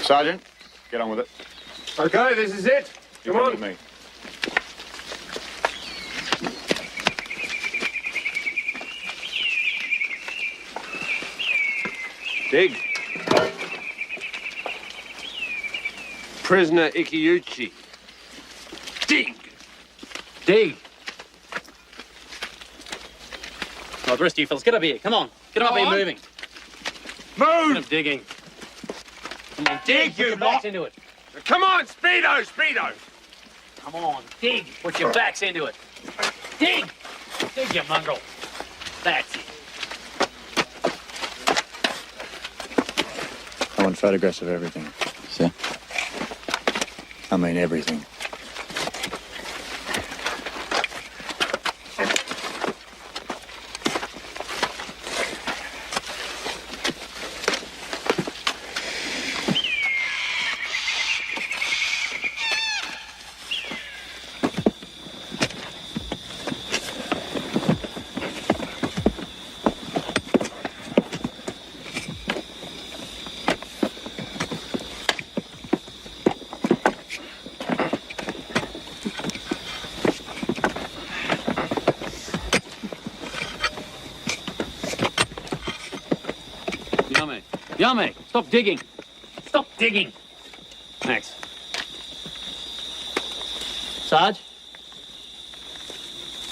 Sergeant, get on with it. Okay, this is it. Come on. With me. Dig. Prisoner Ikiuchi. Dig. Dig. Well, the rest of you fellas, get up here. Come on. Get up here, moving. Move! Get up digging. Come on, dig. Put your backs into it. Come on, speedo, speedo. Come on, dig. Put your backs into it. Dig. Dig, you mongrel. That's it. I want photographs of everything. See? I mean everything. Yame, stop digging. Stop digging. Thanks. Sarge?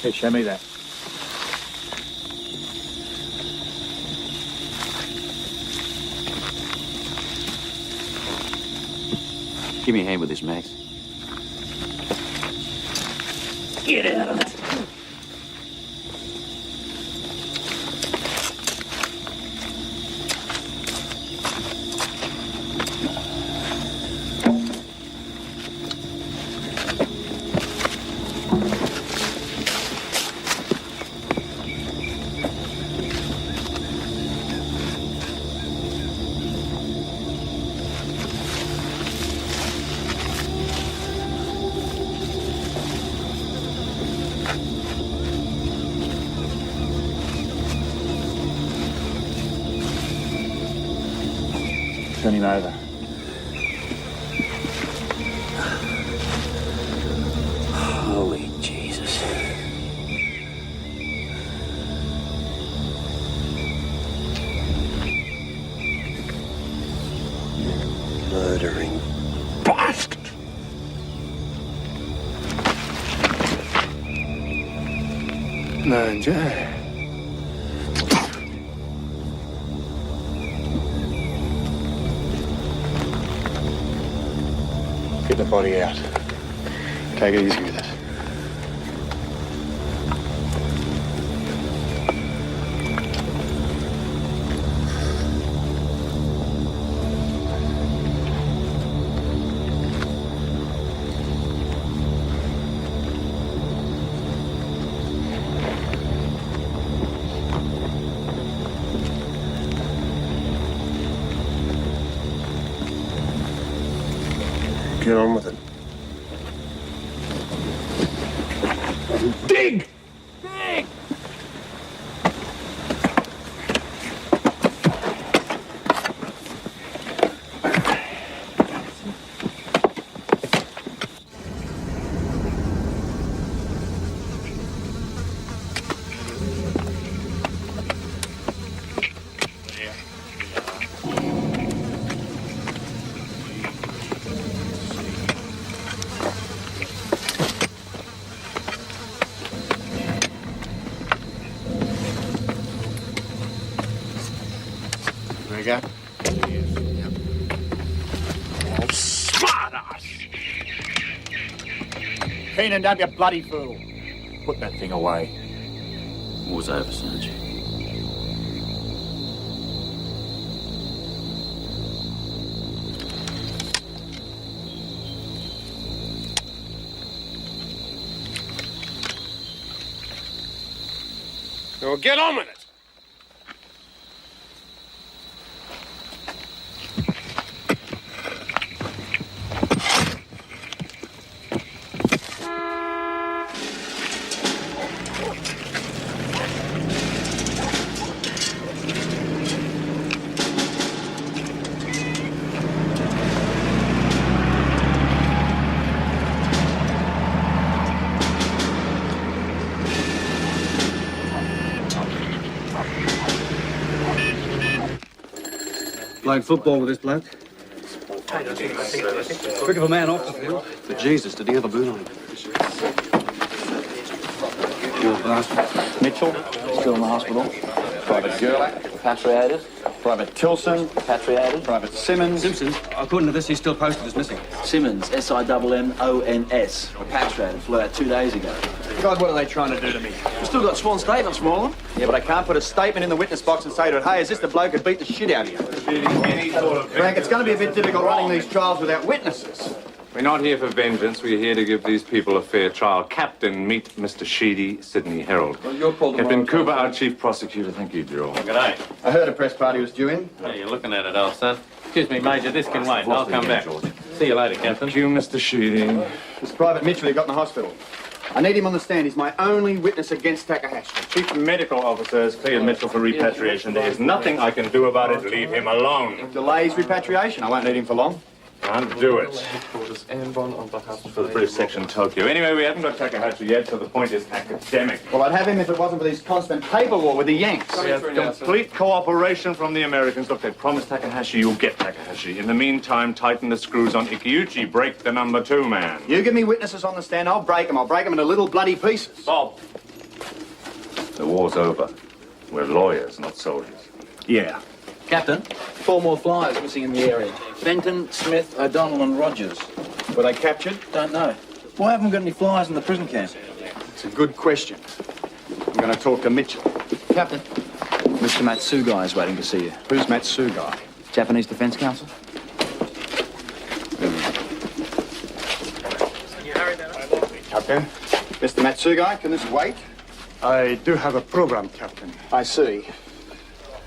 Hey, show me that. Give me a hand with this, Max. Get out of it. Turn him over. Holy Jesus. Murdering bastard. Man, Joe. Get the body out. Take it easy with it. Get on with it. Dig! Dig! There you go. Oh, smart ass! Keenan, don't be a bloody fool. Put that thing away. War's over, Sarge. Well, get on with it. Playing football with this bloke. Quick of a man off the field. But Jesus, did he have a boot on him? Mitchell, still in the hospital. Private Gerlach, repatriated. Private Tilson, repatriated. Private Simmons. Simpson, according to this, he's still posted as missing. Simmons, S-I-M-M-O-N-S, repatriated, flew out 2 days ago. God, what are they trying to do to me? We've still got sworn statements from all of them. Yeah, but I can't put a statement in the witness box and say to it, hey, is this the bloke who beat the shit out of you? Frank, it's going to be a bit difficult running these trials without witnesses. We're not here for vengeance. We're here to give these people a fair trial. Captain, meet Mr. Sheedy, Sydney Herald. Well, you're called Captain Cooper, our chief prosecutor. Thank you, Drew. G'day. I heard a press party was due in. Hey, you're looking at it, old son. Excuse me, Major, this can wait. I'll come back. See you later, Captain. Thank you, Mr. Sheedy. It's Private Mitchell who got in the hospital. I need him on the stand. He's my only witness against Takahashi. Chief medical officer has cleared Mitchell for repatriation. There is nothing I can do about it. Leave him alone. Delays repatriation. I won't need him for long. Can't do it. Headquarters Ambon on behalf for the British section Tokyo. Anyway, we haven't got Takahashi yet, so the point is academic. Well, I'd have him if it wasn't for this constant paper war with the Yanks. We have complete cooperation from the Americans. Look, they promised Takahashi, you'll get Takahashi. In the meantime, tighten the screws on Ikiuchi. Break the number 2 man. You give me witnesses on the stand, I'll break them. I'll break them into little bloody pieces. Bob. The war's over. We're lawyers, not soldiers. Yeah. Captain, 4 more flyers missing in the area. Benton, Smith, O'Donnell and Rogers. Were they captured? Don't know. Why haven't we got any flyers in the prison camp? It's a good question. I'm going to talk to Mitchell. Captain, Mr. Matsugai is waiting to see you. Who's Matsugai? Japanese Defense Council. Captain. Mr. Matsugai, can this wait? I do have a program, Captain. I see.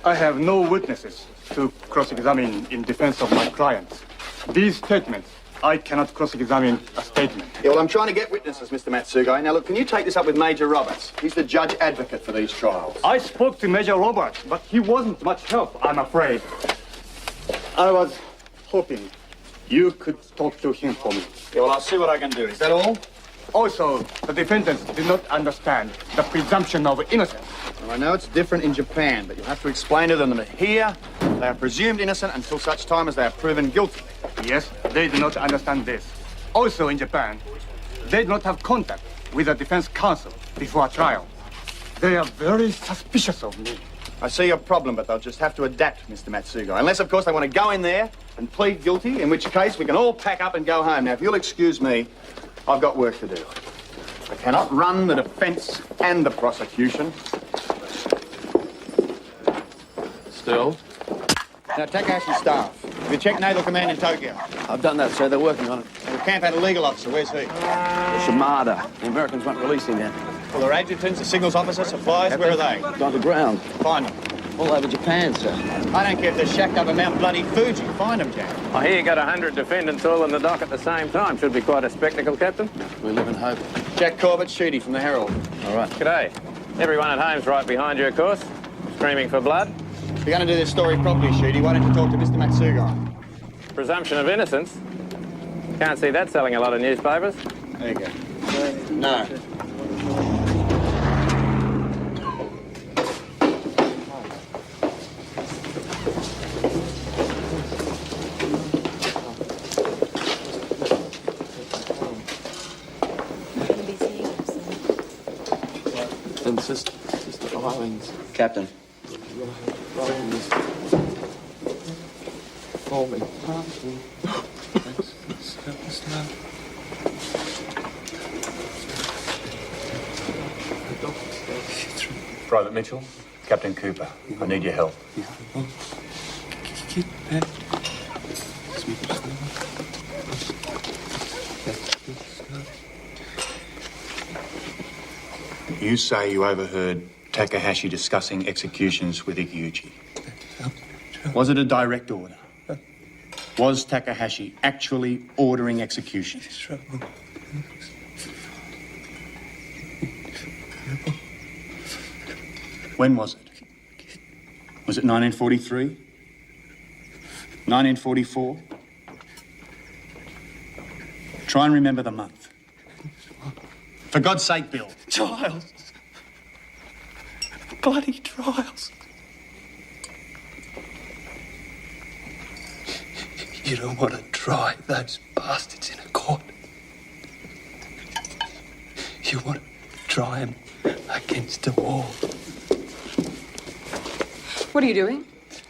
I have no witnesses to cross-examine in defense of my clients. These statements, I cannot cross-examine a statement. Yeah, well, I'm trying to get witnesses, Mr. Matsugai. Now, look, can you take this up with Major Roberts? He's the judge advocate for these trials. I spoke to Major Roberts, but he wasn't much help, I'm afraid. I was hoping you could talk to him for me. Yeah, well, I'll see what I can do. Is that all? Also, the defendants did not understand the presumption of innocence. Well, I know it's different in Japan, but you'll have to explain to them that here, they are presumed innocent until such time as they are proven guilty. Yes, they do not understand this. Also in Japan, they do not have contact with the defense counsel before a trial. They are very suspicious of me. I see your problem, but they'll just have to adapt, Mr. Matsugai. Unless, of course, they want to go in there and plead guilty, in which case we can all pack up and go home. Now, if you'll excuse me, I've got work to do. I cannot run the defense and the prosecution. Still? Now, Takahashi staff, have you checked Naval Command in Tokyo? I've done that, sir. They're working on it. The camp had a legal officer. Where's he? Shimada. The Americans won't release him yet. Well, their adjutants, the signals officer, supplies, where are they? On the ground. Find them. All over Japan, sir. I don't care if they're shacked up in Mount Bloody Fuji. Find them, Jack. I hear you got 100 defendants all in the dock at the same time. Should be quite a spectacle, Captain. We live in hope. Jack Corbett, Sheedy from the Herald. All right. G'day. Everyone at home's right behind you, of course. Screaming for blood. If you're going to do this story properly, Sheedy, why don't you talk to Mr. Matsugai? Presumption of innocence. Can't see that selling a lot of newspapers. There you go. No. And Sister Islands. Captain. Private Mitchell, Captain Cooper, I need your help. You say you overheard Takahashi discussing executions with Ikiuchi. Was it a direct order? Was Takahashi actually ordering executions? When was it? Was it 1943? 1944? Try and remember the month. For God's sake, Bill. Trials. Bloody trials. You don't want to try those bastards in a court. You want to try them against the wall. What are you doing?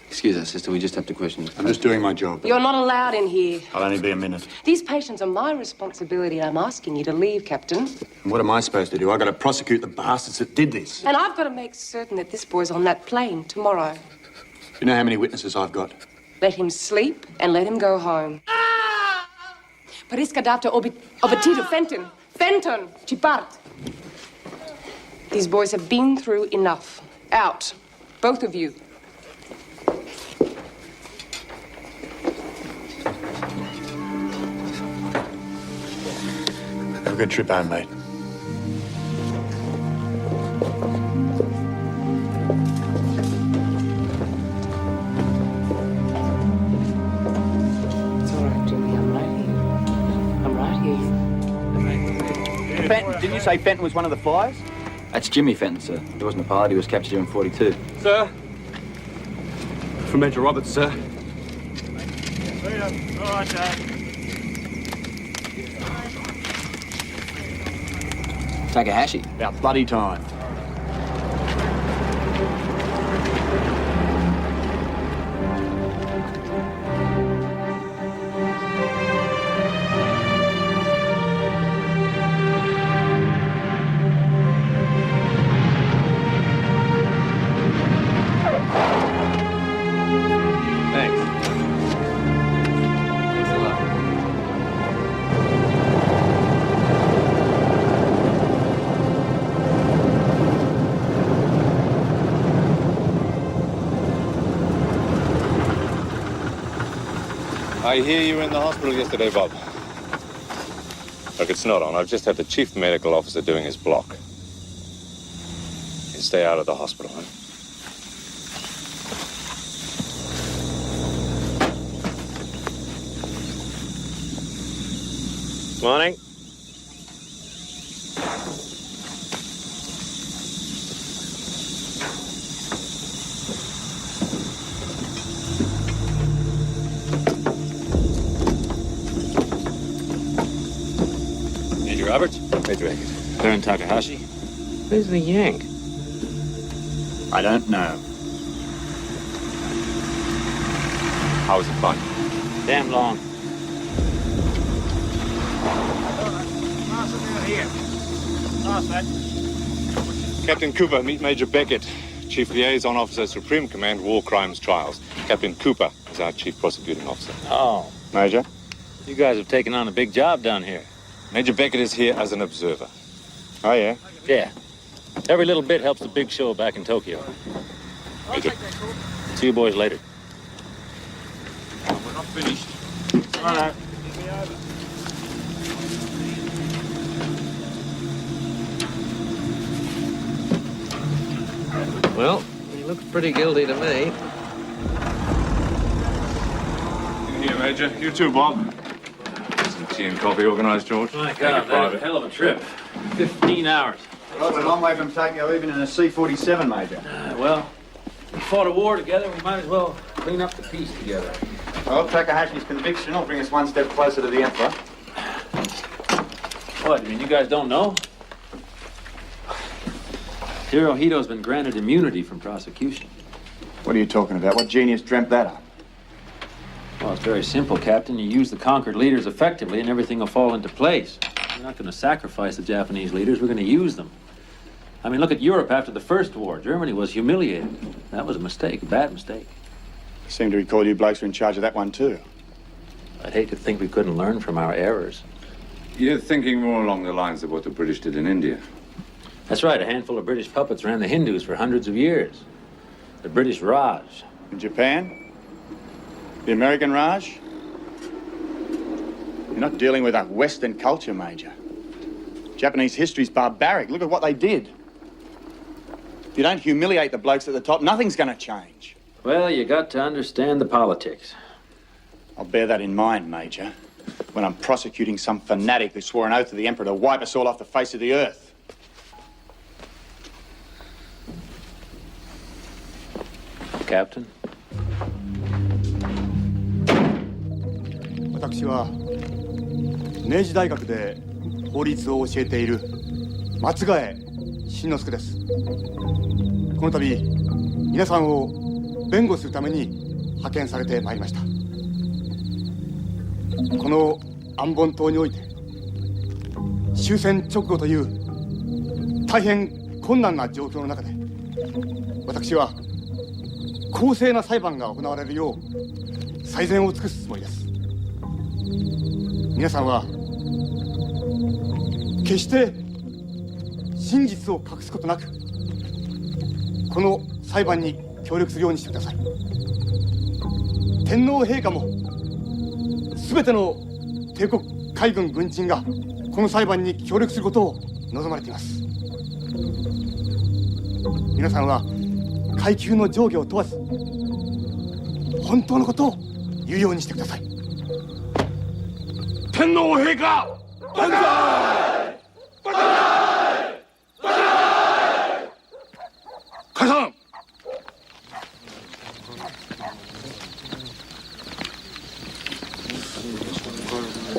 Excuse us, sister, we just have to question you. I'm just doing my job. You're not allowed in here. I'll only be a minute. These patients are my responsibility. I'm asking you to leave, Captain. And what am I supposed to do? I've got to prosecute the bastards that did this. And I've got to make certain that this boy's on that plane tomorrow. You know how many witnesses I've got? Let him sleep and let him go home. Parisca data obetito Fenton. Fenton, Chipart. These boys have been through enough. Out. Both of you. Have a good trip home, mate. It's all right, Jimmy. I'm right here. Fenton, didn't you say Fenton was one of the flyers? That's Jimmy Fenton, sir. He wasn't a pilot. He was captured here in 42. Sir? From Major Roberts, sir. All right, Dad. Takahashi. About bloody time. Thanks. Thanks a lot. I hear you were in the hospital yesterday, Bob. Look, it's not on. I've just had the chief medical officer doing his block. You stay out of the hospital, huh? Morning. Major Roberts? Major Beckett. Baron Takahashi? Where's the Yank? I don't know. How was it fun? Damn long. Captain Cooper, meet Major Beckett, Chief Liaison Officer, Supreme Command, War Crimes Trials. Captain Cooper is our Chief Prosecuting Officer. Oh, Major? you guys have taken on a big job down here. Major Beckett is here as an observer. Oh, yeah? Yeah. Every little bit helps the big show back in Tokyo. Take it. See you boys later. We're not finished. All right. Well, he looks pretty guilty to me. Here, Major. You too, Bob. Some tea and coffee organised, George. My Take God, it that was a private. hell of a trip. 15 hours. Well, it's a long way from Tokyo, even in a C-47, Major. Well, we fought a war together. We might as well clean up the peace together. Well, Takahashi's conviction will bring us one step closer to the Emperor. What, you mean you guys don't know? Hirohito's been granted immunity from prosecution. What are you talking about? What genius dreamt that up? Well, it's very simple, Captain. You use the conquered leaders effectively and everything will fall into place. We're not going to sacrifice the Japanese leaders. We're going to use them. I mean, look at Europe after the First War. Germany was humiliated. That was a mistake, a bad mistake. I seem to recall you blokes were in charge of that one, too. I'd hate to think we couldn't learn from our errors. You're thinking more along the lines of what the British did in India. That's right. A handful of British puppets ran the Hindus for hundreds of years. The British Raj. In Japan? The American Raj? You're not dealing with a Western culture, Major. Japanese history's barbaric. Look at what they did. If you don't humiliate the blokes at the top, nothing's going to change. Well, you got to understand the politics. I'll bear that in mind, Major, when I'm prosecuting some fanatic who swore an oath to the Emperor to wipe us all off the face of the earth. Captain? 私は明治大学で法律を教えている松ヶ江慎之介です。この度皆さんを弁護するために派遣されてまいりました。この安本島において終戦直後という大変困難な状況の中で、私は公正な裁判が行われるよう最善を尽くすつもりです。皆さんは決して真実を隠すことなく、この裁判に協力するようにしてください。天皇陛下も全ての帝国海軍軍人がこの裁判に協力することを望まれています。皆さんは階級の上下を問わず本当のことを言うようにしてください。天皇陛下万歳！万歳！万歳！解散！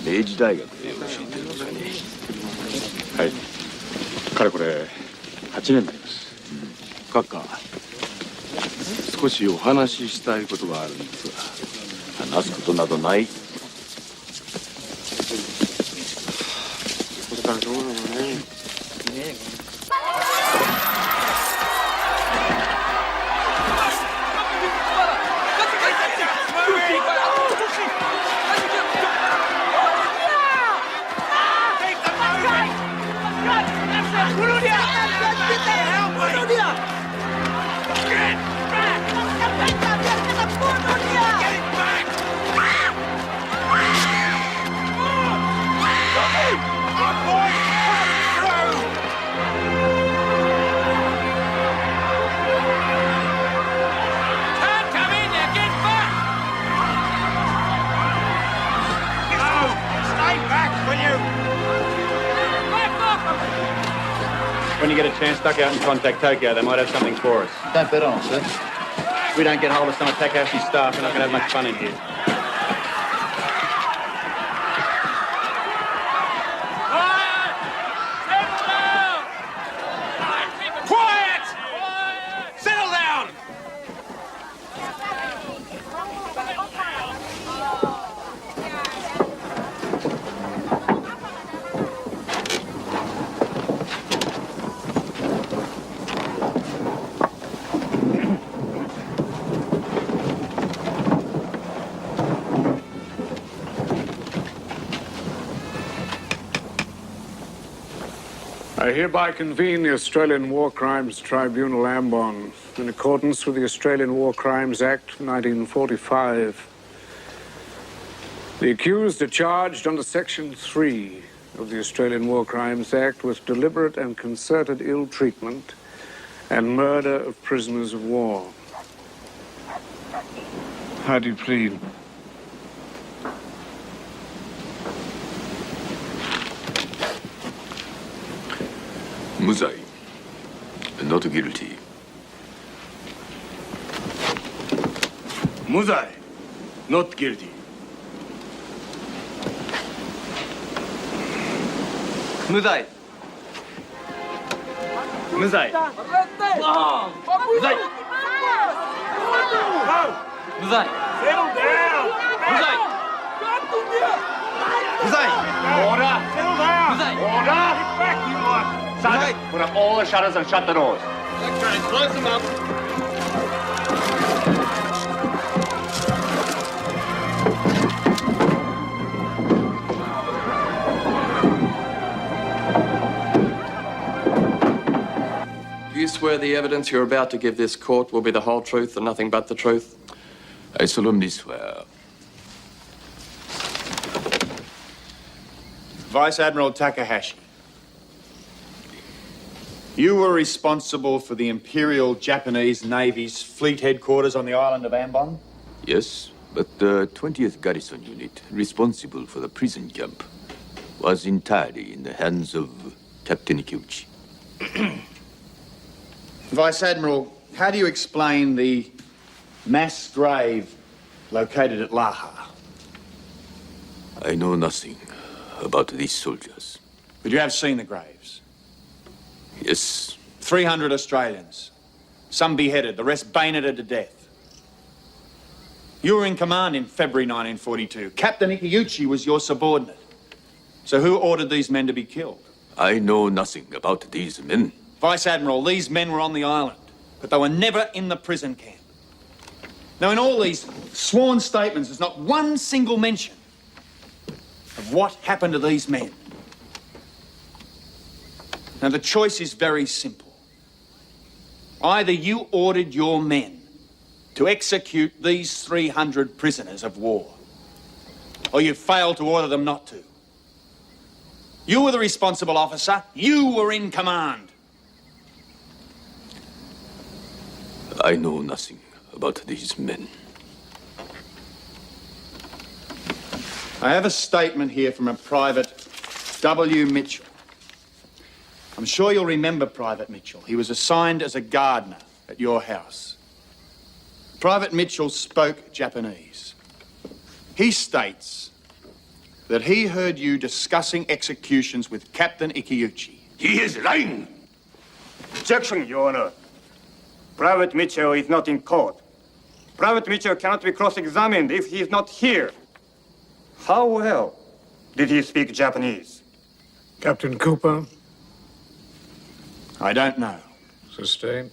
明治大学でよろしいでしょうかね。はい。かれこれ8年になります。閣下、少しお話ししたいことがあるんですが、話すことなどない。When you get a chance, duck out and contact Tokyo. They might have something for us. Don't bet on it, sir. If we don't get hold of some of Takahashi's staff, we're not going to have much fun in here. Quiet! Settle down! I hereby convene the Australian War Crimes Tribunal, Ambon, in accordance with the Australian War Crimes Act 1945. The accused are charged under Section 3 of the Australian War Crimes Act with deliberate and concerted ill treatment and murder of prisoners of war. How do you plead? Muzai. Not guilty. Muzai. Not guilty. Muzai. Muzai. Muzai. Muzai. Settle down! Muzai. Muzai. Order! Settle down! Muzai. Order! Get back, you lot! Sergeant, put up all the shutters and shut the doors. Okay, close them up. Do you swear the evidence you're about to give this court will be the whole truth and nothing but the truth? I solemnly swear. Vice Admiral Takahashi, you were responsible for the Imperial Japanese Navy's fleet headquarters on the island of Ambon? Yes, but the 20th Garrison Unit, responsible for the prison camp, was entirely in the hands of Captain Ikiuchi. Vice Admiral, how do you explain the mass grave located at Laha? I know nothing about these soldiers. But you have seen the graves? Yes. 300 Australians. Some beheaded, the rest bayoneted to death. You were in command in February 1942. Captain Ikiuchi was your subordinate. So who ordered these men to be killed? I know nothing about these men. Vice Admiral, these men were on the island, but they were never in the prison camp. Now, in all these sworn statements, there's not one single mention of what happened to these men. Now, the choice is very simple. Either you ordered your men to execute these 300 prisoners of war, or you failed to order them not to. You were the responsible officer. You were in command. I know nothing about these men. I have a statement here from a Private W. Mitchell. I'm sure you'll remember Private Mitchell. He was assigned as a gardener at your house. Private Mitchell spoke Japanese. He states that he heard you discussing executions with Captain Ikiuchi. He is lying! Objection, Your Honor. Private Mitchell is not in court. Private Mitchell cannot be cross-examined if he is not here. How well did he speak Japanese? Captain Cooper? I don't know. Sustained.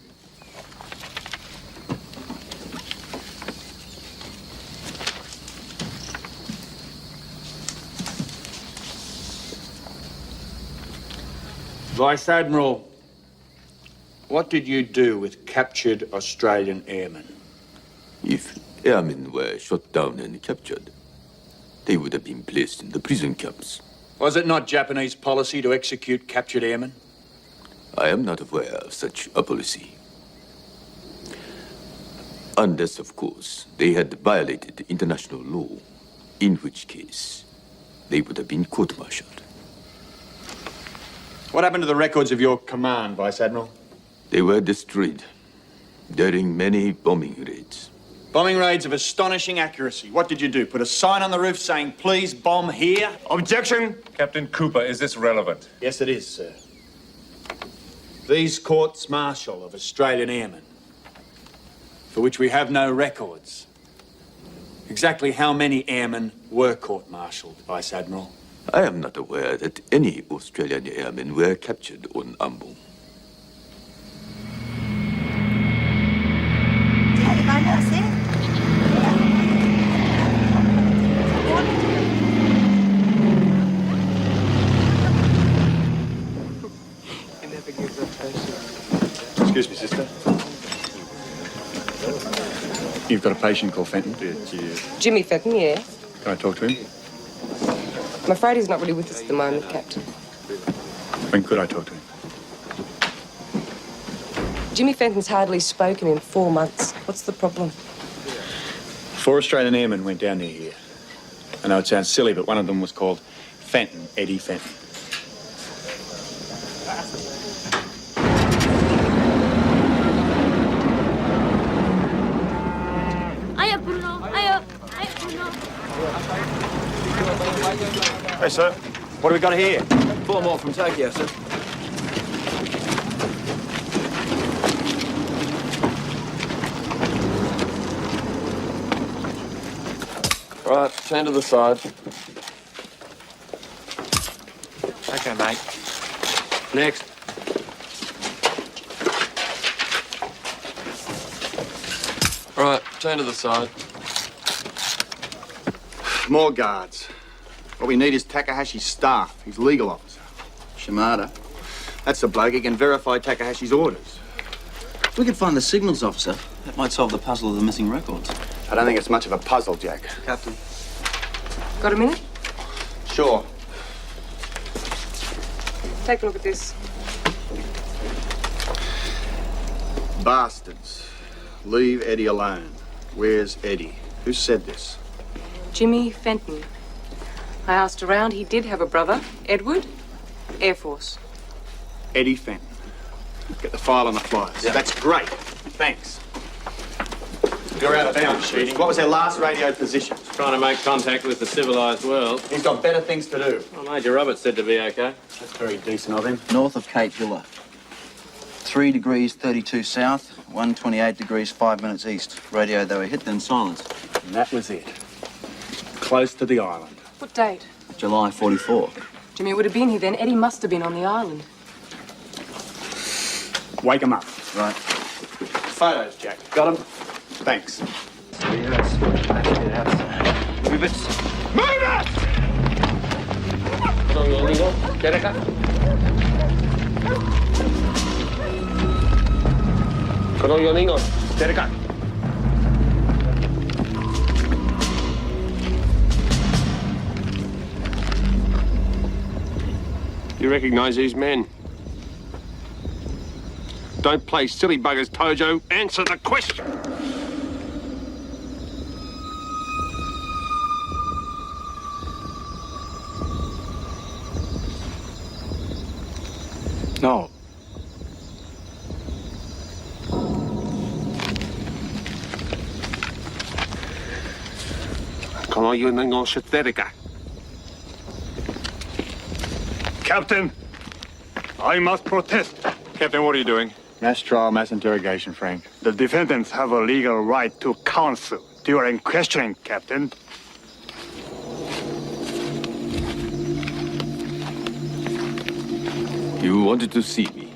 Vice Admiral, what did you do with captured Australian airmen? If airmen were shot down and captured, they would have been placed in the prison camps. Was it not Japanese policy to execute captured airmen? I am not aware of such a policy. Unless, of course, they had violated international law, in which case they would have been court-martialed. What happened to the records of your command, Vice Admiral? They were destroyed during many bombing raids. Bombing raids of astonishing accuracy. What did you do? Put a sign on the roof saying, please bomb here? Objection! Captain Cooper, is this relevant? Yes, it is, sir. These courts-martial of Australian airmen, for which we have no records. Exactly how many airmen were court-martialed, Vice Admiral? I am not aware that any Australian airmen were captured on Ambon. Excuse me, sister. You've got a patient called Fenton? Jimmy Fenton, yeah. Can I talk to him? I'm afraid he's not really with us at the moment, Captain. When could I talk to him? Jimmy Fenton's hardly spoken in 4 months. What's the problem? 4 Australian airmen went down near here. I know it sounds silly, but one of them was called Fenton, Eddie Fenton. Hey, sir. What do we got here? 4 more from Tokyo, sir. Right, turn to the side. Okay, mate. Next. Right, turn to the side. More guards. What we need is Takahashi's staff, his legal officer. Shimada. That's the bloke. He can verify Takahashi's orders. If we could find the signals officer, that might solve the puzzle of the missing records. I don't think it's much of a puzzle, Jack. Captain. Got a minute? Sure. Take a look at this. Bastards. Leave Eddie alone. Where's Eddie? Who said this? Jimmy Fenton. I asked around. He did have a brother, Edward, Air Force. Eddie Fenton. Get the file on the flyers. Yeah. That's great. Thanks. You're out of bounds, Sheedy. What was their last radio position? Trying to make contact with the civilised world. He's got better things to do. Well, Major Roberts said to be okay. That's very decent of him. North of Cape Villa. 3 degrees 32 south, 128 degrees 5 minutes east. Radio they were hit, then silence. And that was it. Close to the island. What date? July 44. Jimmy would have been here then. Eddie must have been on the island. Wake him up. Right. Photos, Jack. Got him? Thanks. Yes. Move it. Move it! You recognise these men? Don't play silly buggers, Tojo. Answer the question. No. Captain, I must protest. Captain, what are you doing? Mass trial, mass interrogation, Frank. The defendants have a legal right to counsel during questioning, Captain. You wanted to see me.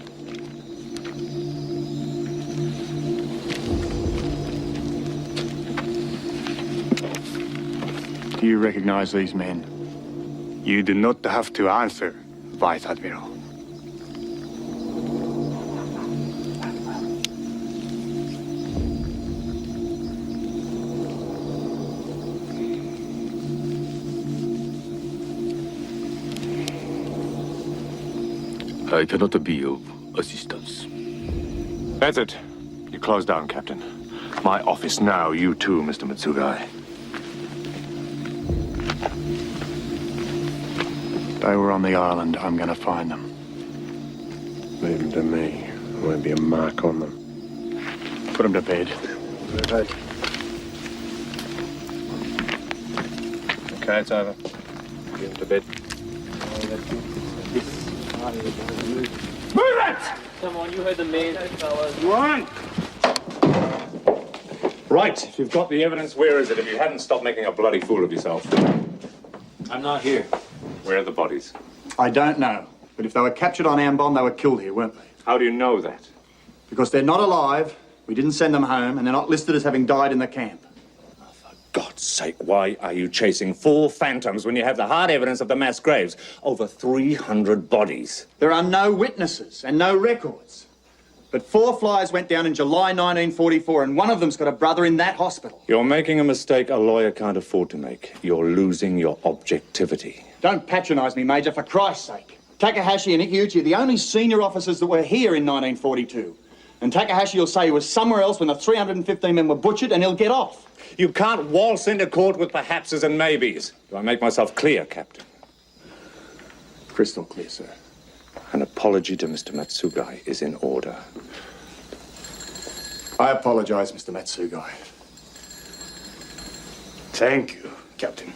Do you recognize these men? You do not have to answer, Vice Admiral. I cannot be of assistance. That's it. You close down, Captain. My office now. You too, Mr. Mitsugai. They were on the island. I'm going to find them. Leave them to me. There won't be a mark on them. Put them to bed. Okay, it's over. Get him to bed. Move it! Come on, you heard the man, fellas. Run! Right, if you've got the evidence, where is it? If you hadn't stopped making a bloody fool of yourself. I'm not here. Where are the bodies? I don't know. But if they were captured on Ambon, they were killed here, weren't they? How do you know that? Because they're not alive, we didn't send them home, and they're not listed as having died in the camp. God's sake, why are you chasing 4 phantoms when you have the hard evidence of the mass graves? Over 300 bodies. There are no witnesses and no records. But 4 flyers went down in July 1944, and one of them's got a brother in that hospital. You're making a mistake a lawyer can't afford to make. You're losing your objectivity. Don't patronise me, Major, for Christ's sake. Takahashi and Ikiuchi are the only senior officers that were here in 1942. And Takahashi will say he was somewhere else when the 315 men were butchered, and he'll get off. You can't waltz into court with perhapses and maybes. Do I make myself clear, Captain? Crystal clear, sir. An apology to Mr. Matsugai is in order. I apologise, Mr. Matsugai. Thank you, Captain.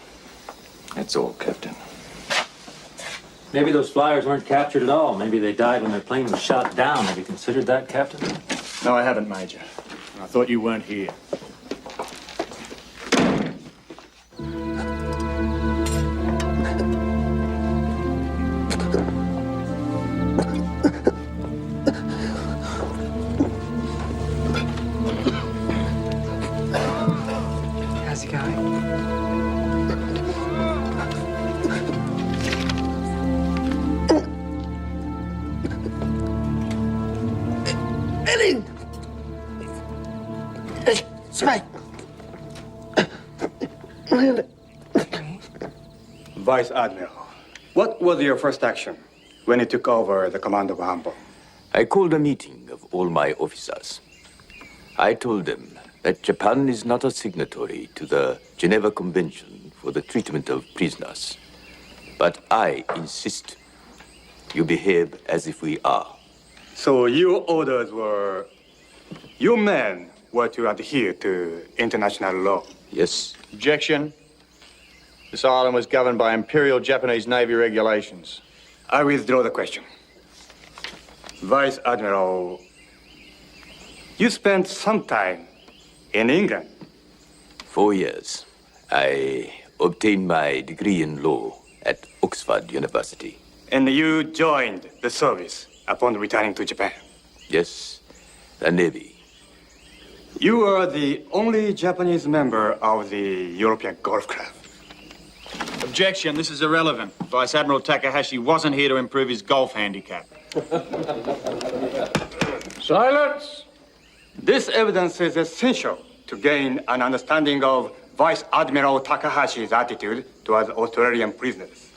That's all, Captain. Maybe those flyers weren't captured at all. Maybe they died when their plane was shot down. Have you considered that, Captain? No, I haven't, Major. I thought you weren't here. How's it going? Vice Admiral, what was your first action when you took over the command of Ambon? I called a meeting of all my officers. I told them that Japan is not a signatory to the Geneva Convention for the treatment of prisoners. But I insist you behave as if we are. So your orders were, you men were to adhere to international law. Yes. Objection. This island was governed by Imperial Japanese Navy regulations. I withdraw the question. Vice Admiral, you spent some time in England. 4 years. I obtained my degree in law at Oxford University. And you joined the service upon returning to Japan. Yes, the Navy. You are the only Japanese member of the European Golf Club. Objection. This is irrelevant. Vice Admiral Takahashi wasn't here to improve his golf handicap. Silence! This evidence is essential to gain an understanding of Vice Admiral Takahashi's attitude towards Australian prisoners.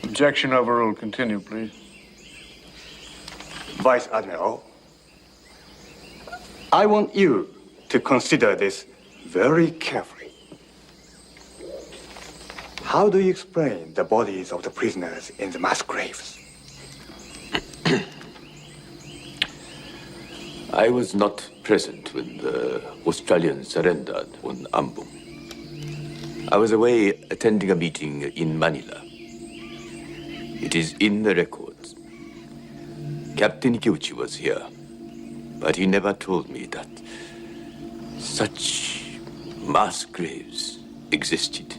Objection overruled. Continue, please. Vice Admiral, I want you to consider this very carefully. How do you explain the bodies of the prisoners in the mass graves? I was not present when the Australians surrendered on Ambon. I was away attending a meeting in Manila. It is in the records. Captain Ikiuchi was here, but he never told me that such mass graves existed.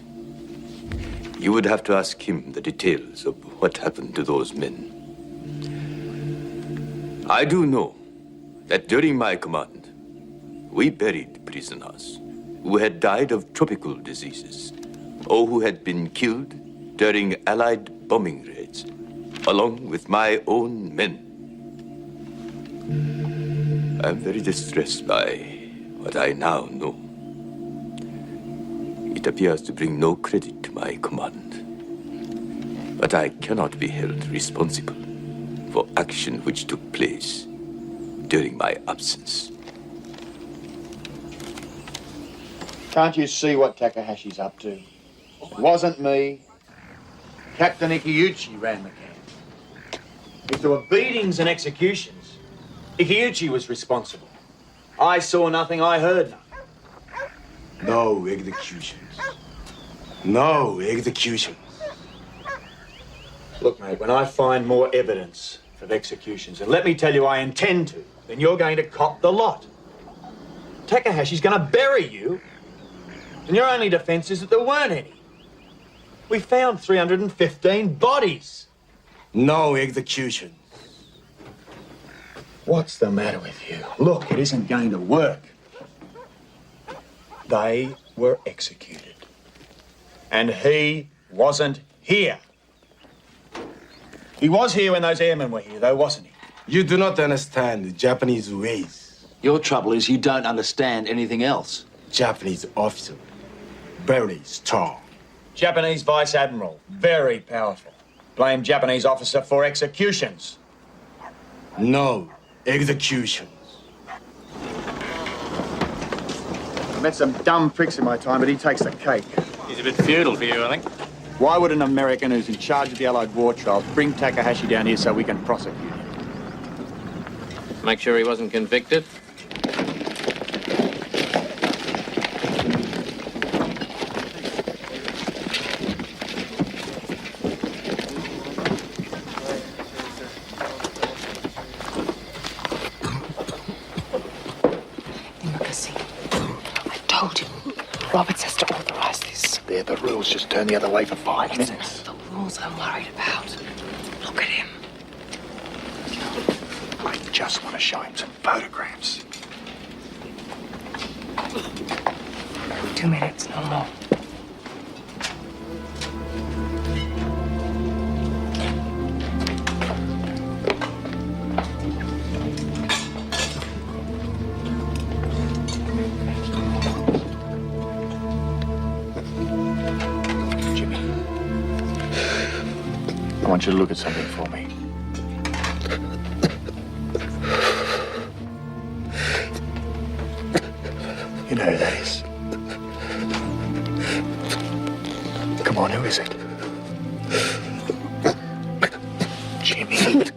You would have to ask him the details of what happened to those men. I do know that during my command, we buried prisoners who had died of tropical diseases or who had been killed during Allied bombing raids, along with my own men. I'm very distressed by what I now know. It appears to bring no credit to my command. But I cannot be held responsible for action which took place during my absence. Can't you see what Takahashi's up to? It wasn't me. Captain Ikiuchi ran the camp. If there were beatings and executions, Ikiuchi was responsible. I saw nothing, I heard nothing. No executions. No executions. Look, mate, when I find more evidence of executions, and let me tell you I intend to, then you're going to cop the lot. Takahashi's going to bury you, and your only defense is that there weren't any. We found 315 bodies. No execution. What's the matter with you? Look, it isn't going to work. They were executed. And he wasn't here. He was here when those airmen were here, though, wasn't he? You do not understand the Japanese ways. Your trouble is you don't understand anything else. Japanese officer, very strong. Japanese Vice Admiral, very powerful. Blame Japanese officer for executions. No executions. I met some dumb pricks in my time, but he takes the cake. He's a bit feudal for you, I think. Why would an American who's in charge of the Allied war trials bring Takahashi down here so we can prosecute him? Make sure he wasn't convicted. Roberts has to authorize this. They're the rules. Just turn the other way for 5 minutes. The rules I'm worried about. Look at him. I just want to show him some photographs. 2 minutes, no more. I want you to look at something for me. You know who that is? Come on, who is it? Jimmy.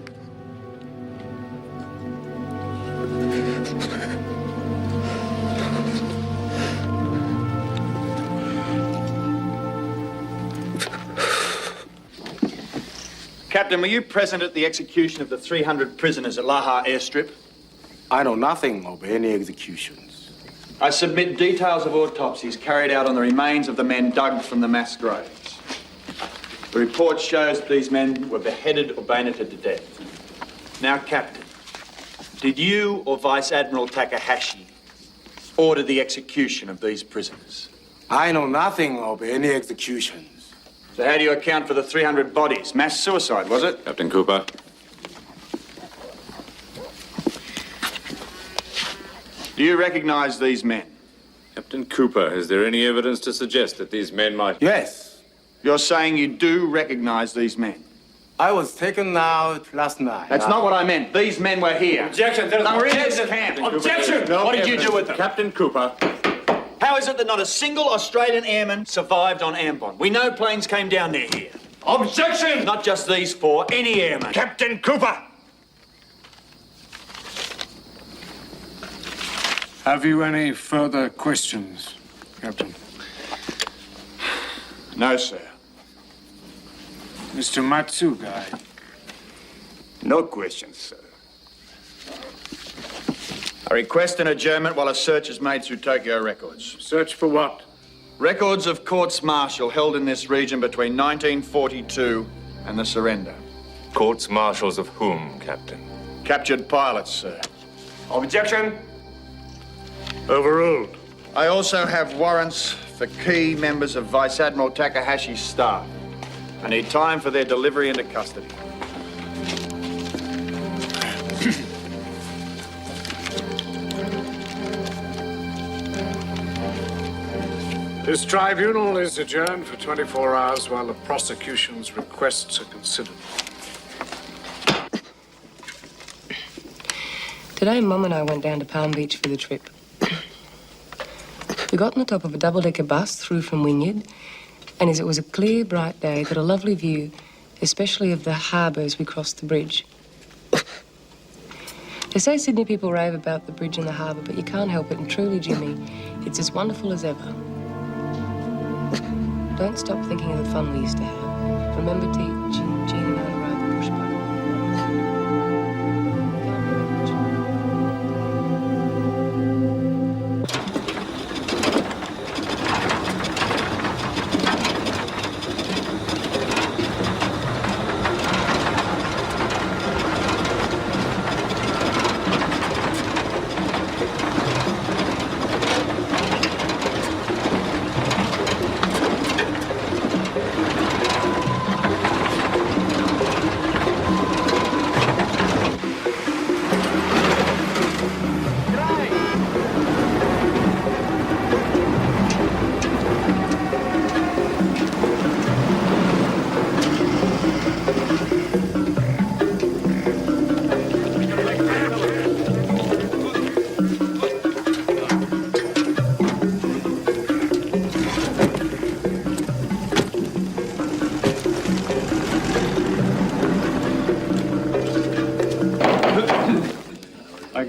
Captain, were you present at the execution of the 300 prisoners at Laha airstrip? I know nothing of any executions. I submit details of autopsies carried out on the remains of the men dug from the mass graves. The report shows that these men were beheaded or bayoneted to death. Now, Captain, did you or Vice Admiral Takahashi order the execution of these prisoners? I know nothing of any executions. So how do you account for the 300 bodies? Mass suicide, was it? Captain Cooper. Do you recognize these men? Captain Cooper, is there any evidence to suggest that these men might... Yes. You're saying you do recognize these men? I was taken out last night. That's not what I meant. These men were here. Objection! They were in this camp. Objection! What did you do with them? Captain Cooper. How is it that not a single Australian airman survived on Ambon? We know planes came down there here. Objection! Not just these four, any airman. Captain Cooper! Have you any further questions, Captain? No, sir. Mr. Matsugai. No questions, sir. I request an adjournment while a search is made through Tokyo records. Search for what? Records of courts-martial held in this region between 1942 and the surrender. Courts-martials of whom, Captain? Captured pilots, sir. Objection! Overruled. I also have warrants for key members of Vice Admiral Takahashi's staff. I need time for their delivery into custody. This tribunal is adjourned for 24 hours while the prosecution's requests are considered. Today, Mum and I went down to Palm Beach for the trip. We got on the top of a double-decker bus through from Wynyard, and as it was a clear, bright day, got a lovely view, especially of the harbour as we crossed the bridge. They say Sydney people rave about the bridge and the harbour, but you can't help it, and truly, Jimmy, it's as wonderful as ever. Don't stop thinking of the fun we used to have. Remember, Jean and I rode the push button.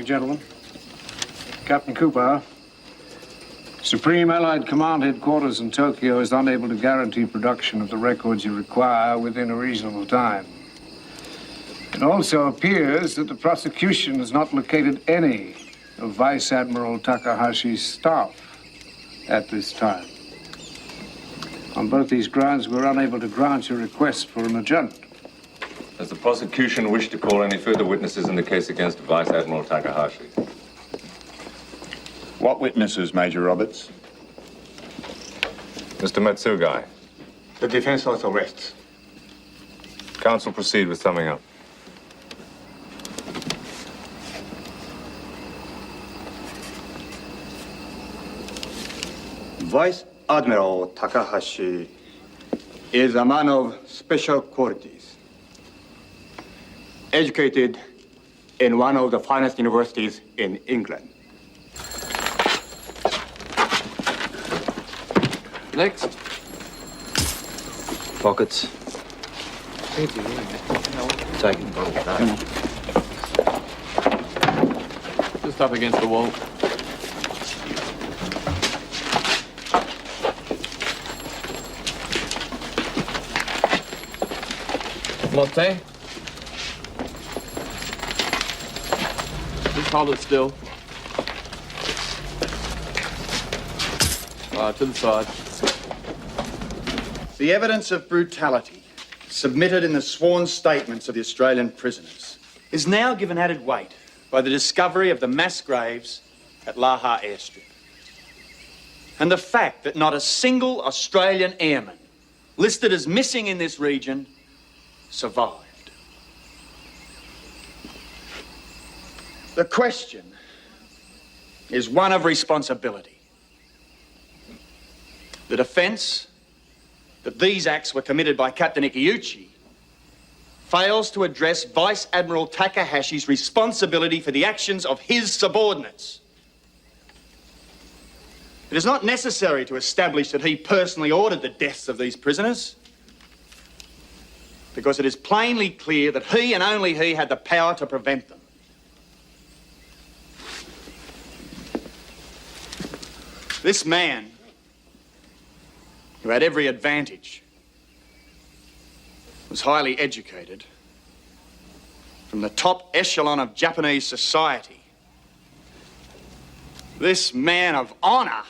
Gentlemen. Captain Cooper, Supreme Allied Command Headquarters in Tokyo is unable to guarantee production of the records you require within a reasonable time. It also appears that the prosecution has not located any of Vice Admiral Takahashi's staff at this time. On both these grounds, we're unable to grant your request for an adjournment. Does the prosecution wish to call any further witnesses in the case against Vice Admiral Takahashi? What witnesses, Major Roberts? Mr. Matsugai. The defense also rests. Counsel, proceed with summing up. Vice Admiral Takahashi is a man of special qualities. Educated in one of the finest universities in England. Next. Pockets. Taking just up against the wall. Latte? Just hold it still. To the side. The evidence of brutality submitted in the sworn statements of the Australian prisoners is now given added weight by the discovery of the mass graves at Laha airstrip. And the fact that not a single Australian airman listed as missing in this region survived. The question is one of responsibility. The defence that these acts were committed by Captain Ikiuchi fails to address Vice Admiral Takahashi's responsibility for the actions of his subordinates. It is not necessary to establish that he personally ordered the deaths of these prisoners, because it is plainly clear that he and only he had the power to prevent them. This man, who had every advantage, was highly educated, from the top echelon of Japanese society. This man of honour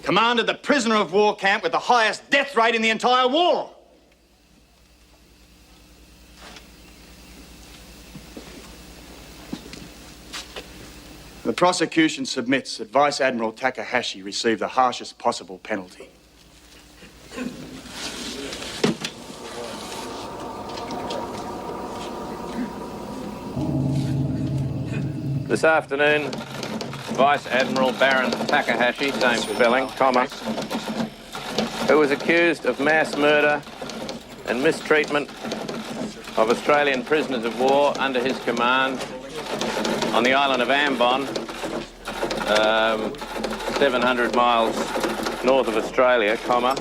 commanded the prisoner of war camp with the highest death rate in the entire war. The prosecution submits that Vice Admiral Takahashi received the harshest possible penalty. This afternoon, Vice Admiral Baron Takahashi, same spelling, comma, who was accused of mass murder and mistreatment of Australian prisoners of war under his command on the island of Ambon, 700 miles north of Australia, comma,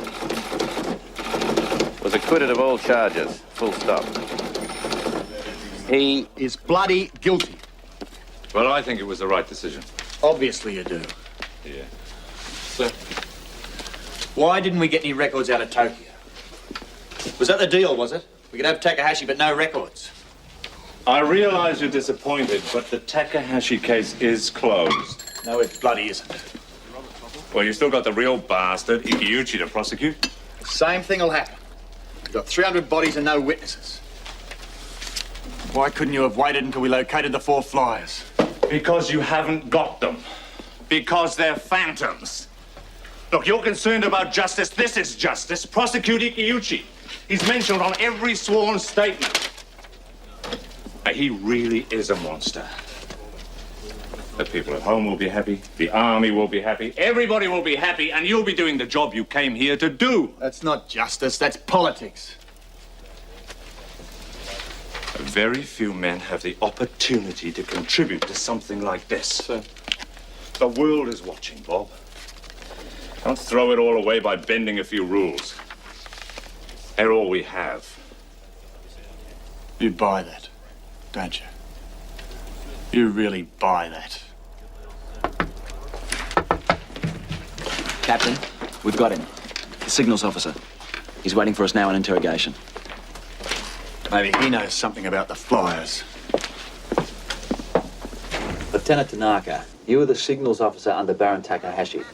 was acquitted of all charges, full stop. He is bloody guilty. Well, I think it was the right decision. Obviously you do. Yeah. Sir, why didn't we get any records out of Tokyo? Was that the deal, was it? We could have Takahashi, but no records. I realise you're disappointed, but the Takahashi case is closed. No, it bloody isn't. Well, you still got the real bastard, Ikiuchi, to prosecute. Same thing will happen. We've got 300 bodies and no witnesses. Why couldn't you have waited until we located the 4 flyers? Because you haven't got them. Because they're phantoms. Look, you're concerned about justice. This is justice. Prosecute Ikiuchi. He's mentioned on every sworn statement. He really is a monster. The people at home will be happy. The army will be happy. Everybody will be happy, and you'll be doing the job you came here to do. That's not justice. That's politics. Very few men have the opportunity to contribute to something like this. Sir. The world is watching, Bob. Don't throw it all away by bending a few rules. They're all we have. You buy that, don't you? You really buy that. Captain, we've got him. The signals officer. He's waiting for us now on interrogation. Maybe he knows something about the flyers. Lieutenant Tanaka, you were the signals officer under Baron Takahashi.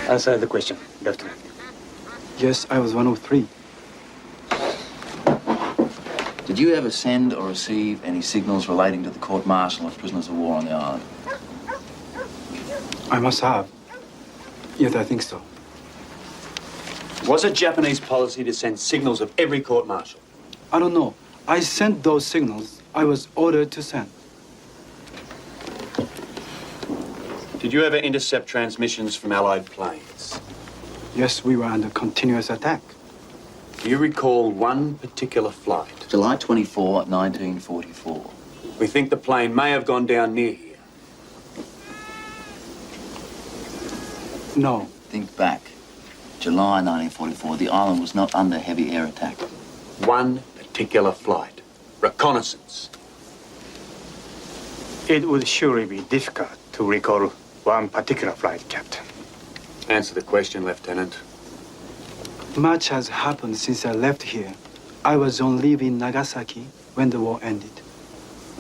Answer the question, Lieutenant. Yes, I was one of 3. Did you ever send or receive any signals relating to the court-martial of prisoners of war on the island? I must have. Yes, I think so. Was it Japanese policy to send signals of every court-martial? I don't know. I sent those signals I was ordered to send. Did you ever intercept transmissions from Allied planes? Yes, we were under continuous attack. Do you recall one particular flight? July 24, 1944. We think the plane may have gone down near here. No. Think back. July 1944, the island was not under heavy air attack. One particular flight. Reconnaissance. It would surely be difficult to recall one particular flight, Captain. Answer the question, Lieutenant. Much has happened since I left here. I was on leave in Nagasaki when the war ended.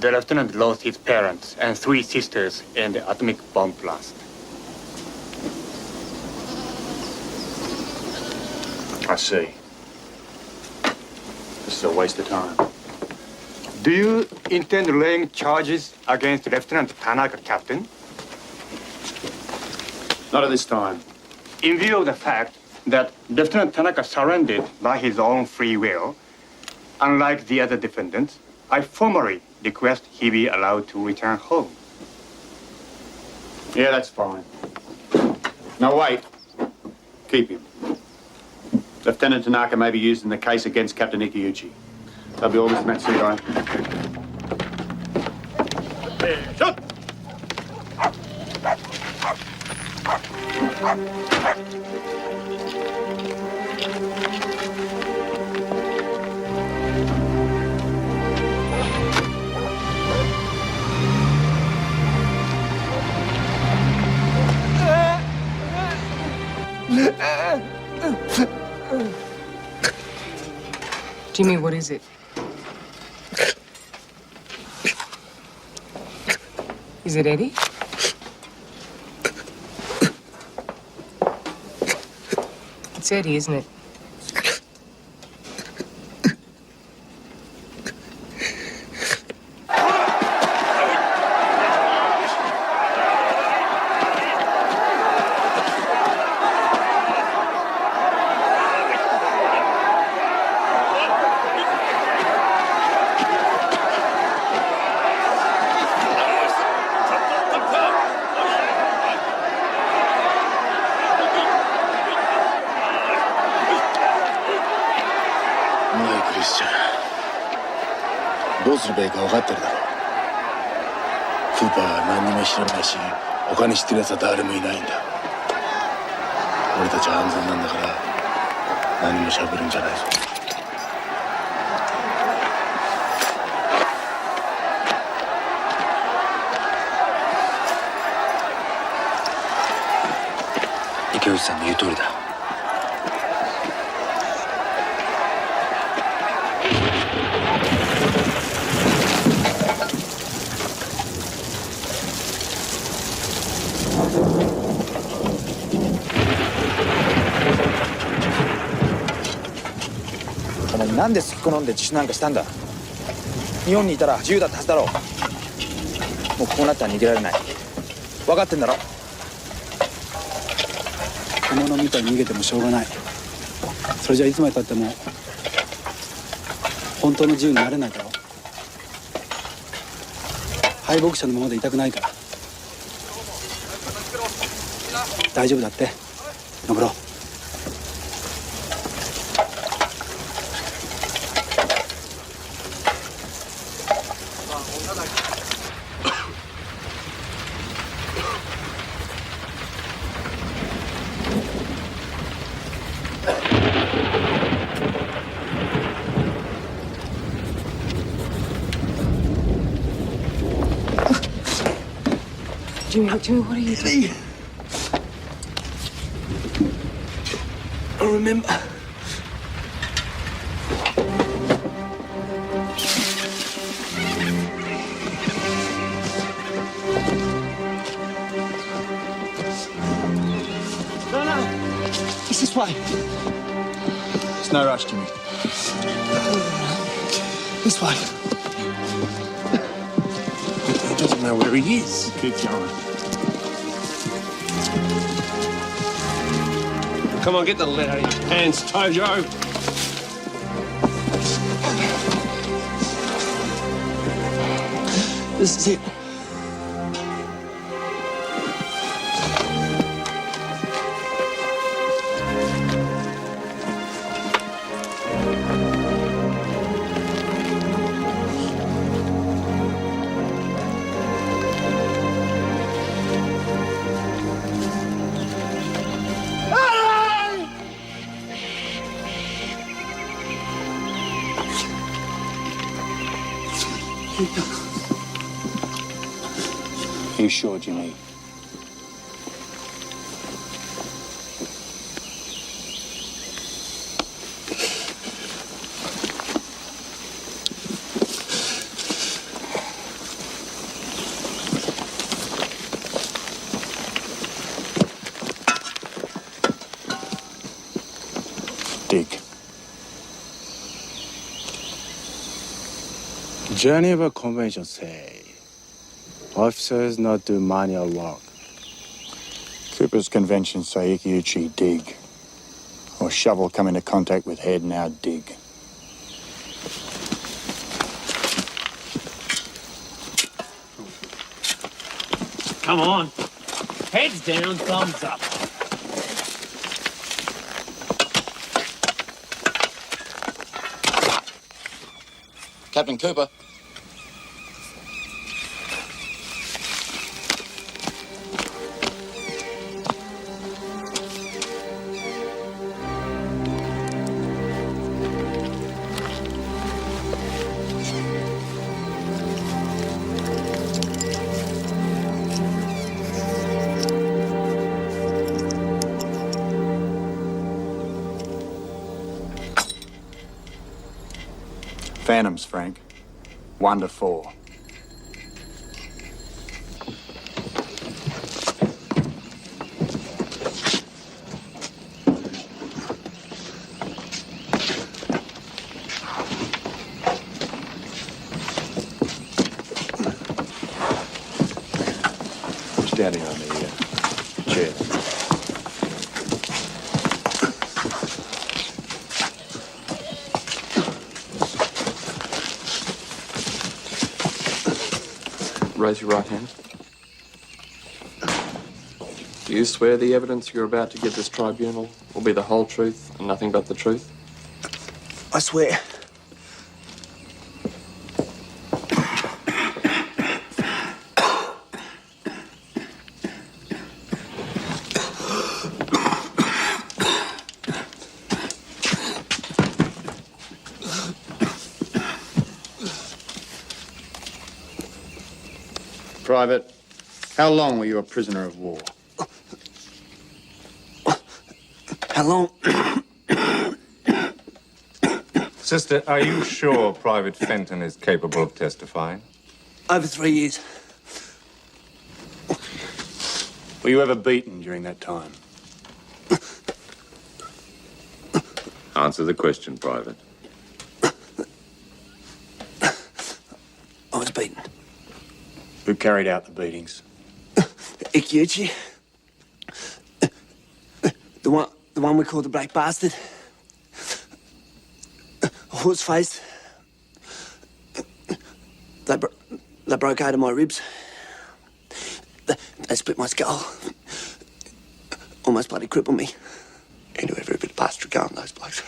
The lieutenant lost his parents and 3 sisters in the atomic bomb blast. I see. This is a waste of time. Do you intend laying charges against Lieutenant Tanaka, Captain? Not at this time. In view of the fact that Lieutenant Tanaka surrendered by his own free will, unlike the other defendants, I formally request he be allowed to return home. Yeah, that's fine. No, wait. Keep him. Lieutenant Tanaka may be used in the case against Captain Ikiuchi. That'll be all, Mr. Matsugai. Shoot! Jimmy, what is it? Is it Eddie? It's Eddie, isn't it?どうするべきか分かってるだろう。クーパーは何にも知らないし、他に知ってる奴は誰もいないんだ。俺たちは安全なんだから何も喋るんじゃないぞ。池内さんの言う通りだ。お前なんですき好んで自首なんかしたんだ。日本にいたら自由だったはずだろう。もうこうなったら逃げられない。分かってんだろ。獣みたいに逃げてもしょうがない。それじゃいつまでたっても本当の自由になれないだろう。敗北者のままでいたくないから。大丈夫だって。登ろう。Jimmy, what are you doing? I remember. No. It's this way. There's no rush, Jimmy. This way. He doesn't know where he is. Keep going. Come on, get the lead out of your pants, Tojo. This is it. Are you sure, Jimmy? Geneva Convention say officers not do manual work. Cooper's conventions say Ikiuchi dig. Or shovel come into contact with head, now dig. Come on. Heads down, thumbs up. Captain Cooper. Phantoms, Frank. 1 to 4. Standing on the chair. Raise your right hand. Do you swear the evidence you're about to give this tribunal will be the whole truth and nothing but the truth? I swear. Private, how long were you a prisoner of war? How long? Sister, are you sure Private Fenton is capable of testifying? Over 3 years. Were you ever beaten during that time? Answer the question, Private. I was beaten. Who carried out the beatings? Ikiuchi. The one we call the Black Bastard. Horse-faced. They broke out of my ribs. They split my skull. Almost bloody crippled me. Into every bit of pastry going, those blokes.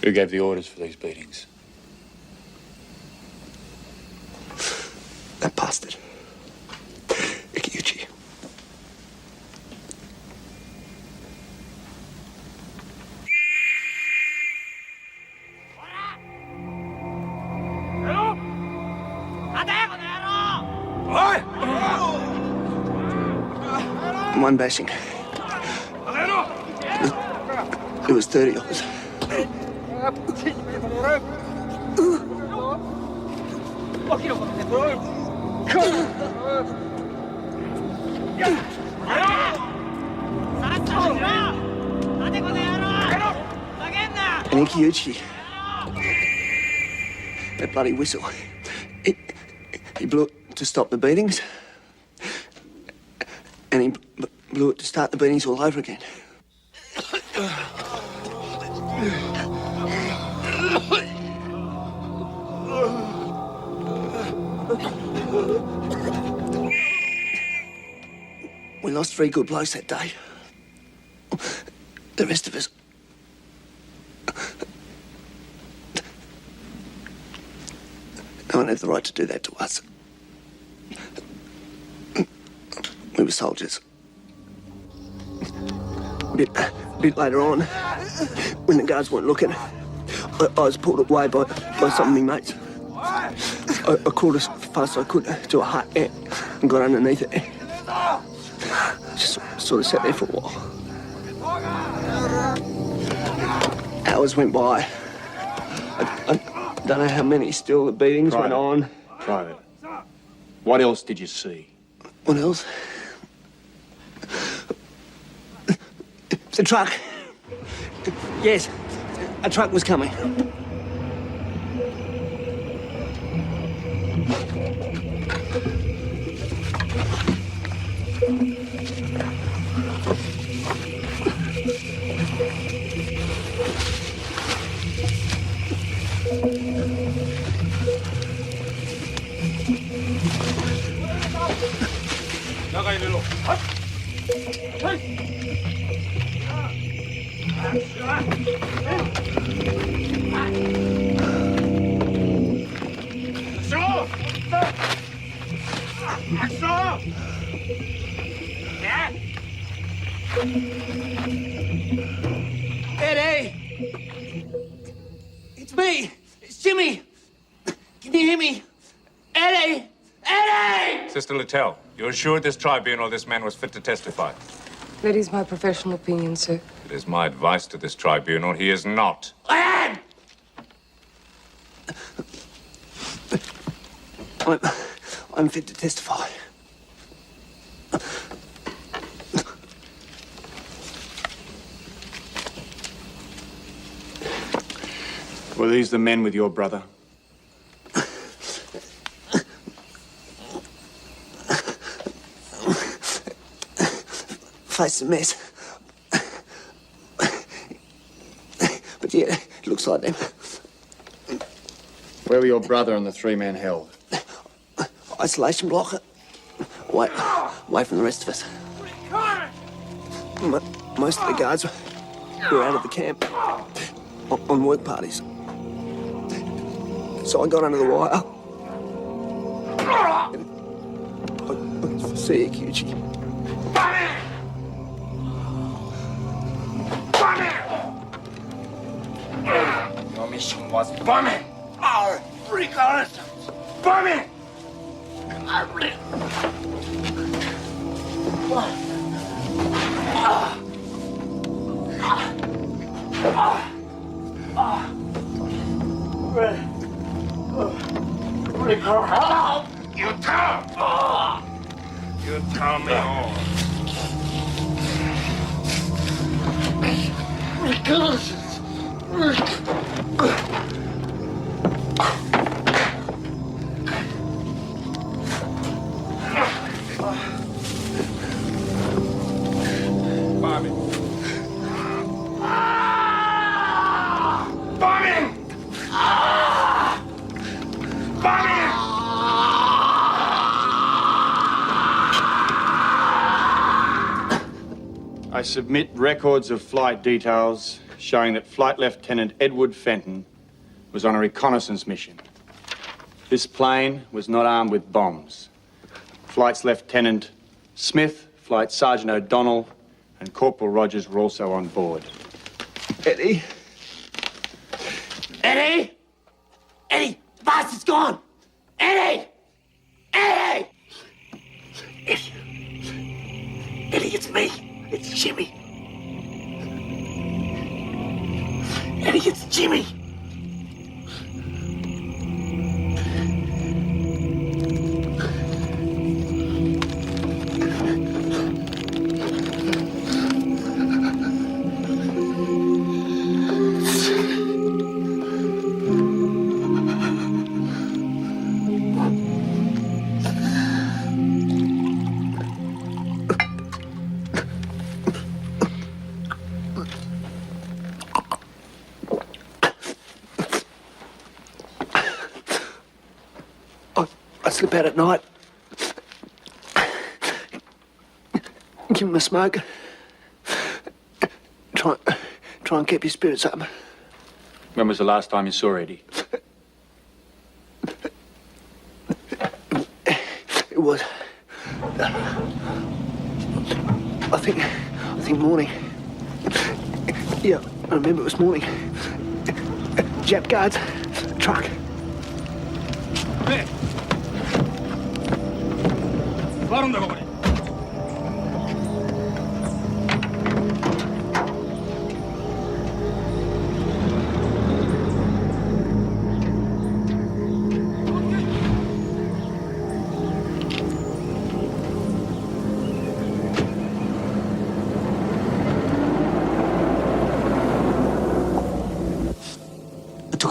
Who gave the orders for these beatings? That bastard. Ikiuchi. One bashing. It was 30 of us. And Ikiuchi, that bloody whistle, he blew it to stop the beatings, and he blew it to start the beatings all over again. We lost 3 good blokes that day. The rest of us... No one had the right to do that to us. We were soldiers. A bit later on, when the guards weren't looking, I was pulled away by some of my mates. I crawled as fast as I could to a hut and got underneath it. Just sort of sat there for a while. Hours went by. I don't know how many still. The beatings went on. Private, what else did you see? What else? The truck. Yes. A truck was coming. Eddie! It's me! It's Jimmy! Can you hear me? Eddie! Eddie! Sister Littell, you assured this tribunal this man was fit to testify. That is my professional opinion, sir. It is my advice to this tribunal, he is not. I am! I'm fit to testify. Were these the men with your brother? Face a mess. But yeah, it looks like them. Where were your brother and the three men held? Isolation block. Away from the rest of us. Most of the guards were out of the camp on work parties. So I got under the wire. And I see Ikiuchi. Your mission was bombing our reconnaissance. Bombing! You tell! You tell me all. Reconnaissance! Bombing. Bombing! Bombing! I submit records of flight details showing that Flight Lieutenant Edward Fenton was on a reconnaissance mission. This plane was not armed with bombs. Flights Lieutenant Smith, Flight Sergeant O'Donnell, and Corporal Rogers were also on board. Eddie? Eddie! Eddie! The bastard's gone! Eddie! Eddie! Eddie, it's me. It's Jimmy. Eddie, it's Jimmy. I slip out at night. Give him a smoke. Try and keep your spirits up. When was the last time you saw Eddie? It was. I think morning. Yeah, I remember it was morning. Jap guards, truck. 네. 뭐하는 거야, 거기?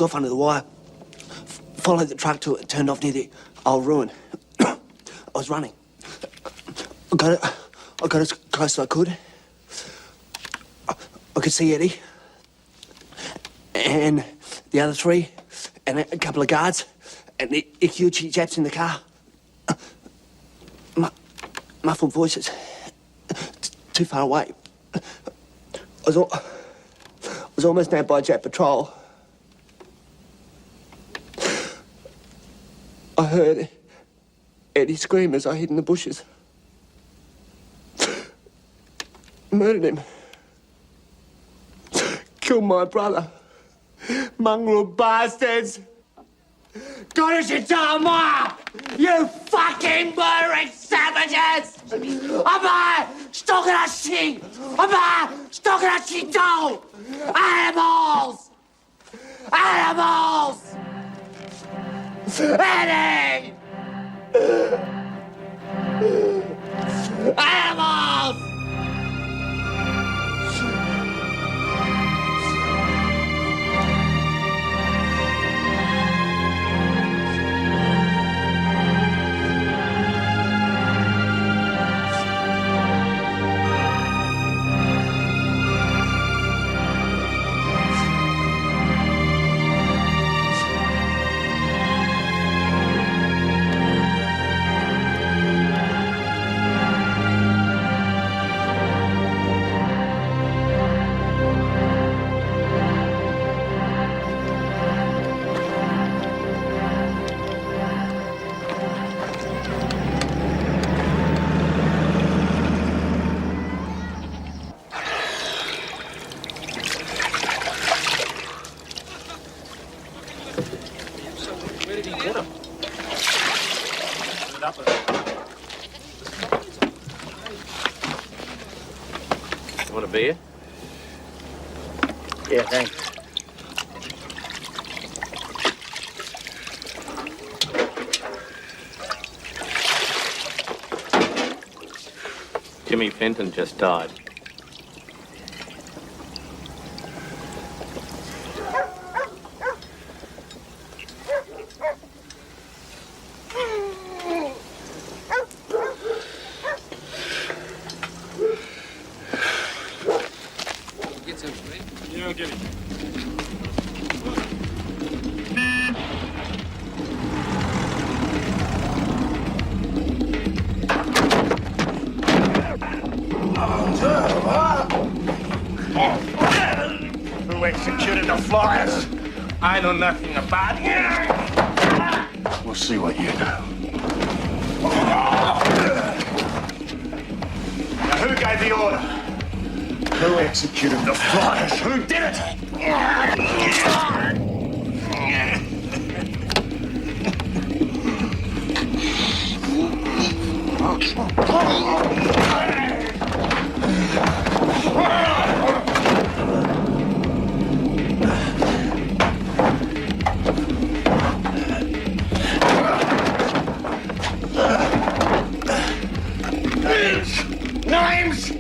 took off under the wire, followed the truck till it turned off near the old ruin. I was running. I got as close as I could. I could see Eddie and the other three and a couple of guards and the Ikiuchi Japs in the car. Muffled voices. Too far away. I was almost nabbed by a Jap patrol. I heard Eddie scream as I hid in the bushes. Murdered him. Killed my brother. Mongrel bastards. Konnichiwa! You fucking murdering savages! Amma! Stokarashi! Amma! Stokarashi do! Animals! Animals! Eddie! Animals! Want a beer? Yeah, thanks. Jimmy Fenton just died. Who executed the flyers? I know nothing about it. We'll see what you know. Now, who gave the order? Who executed the flyers? Who did it? Names!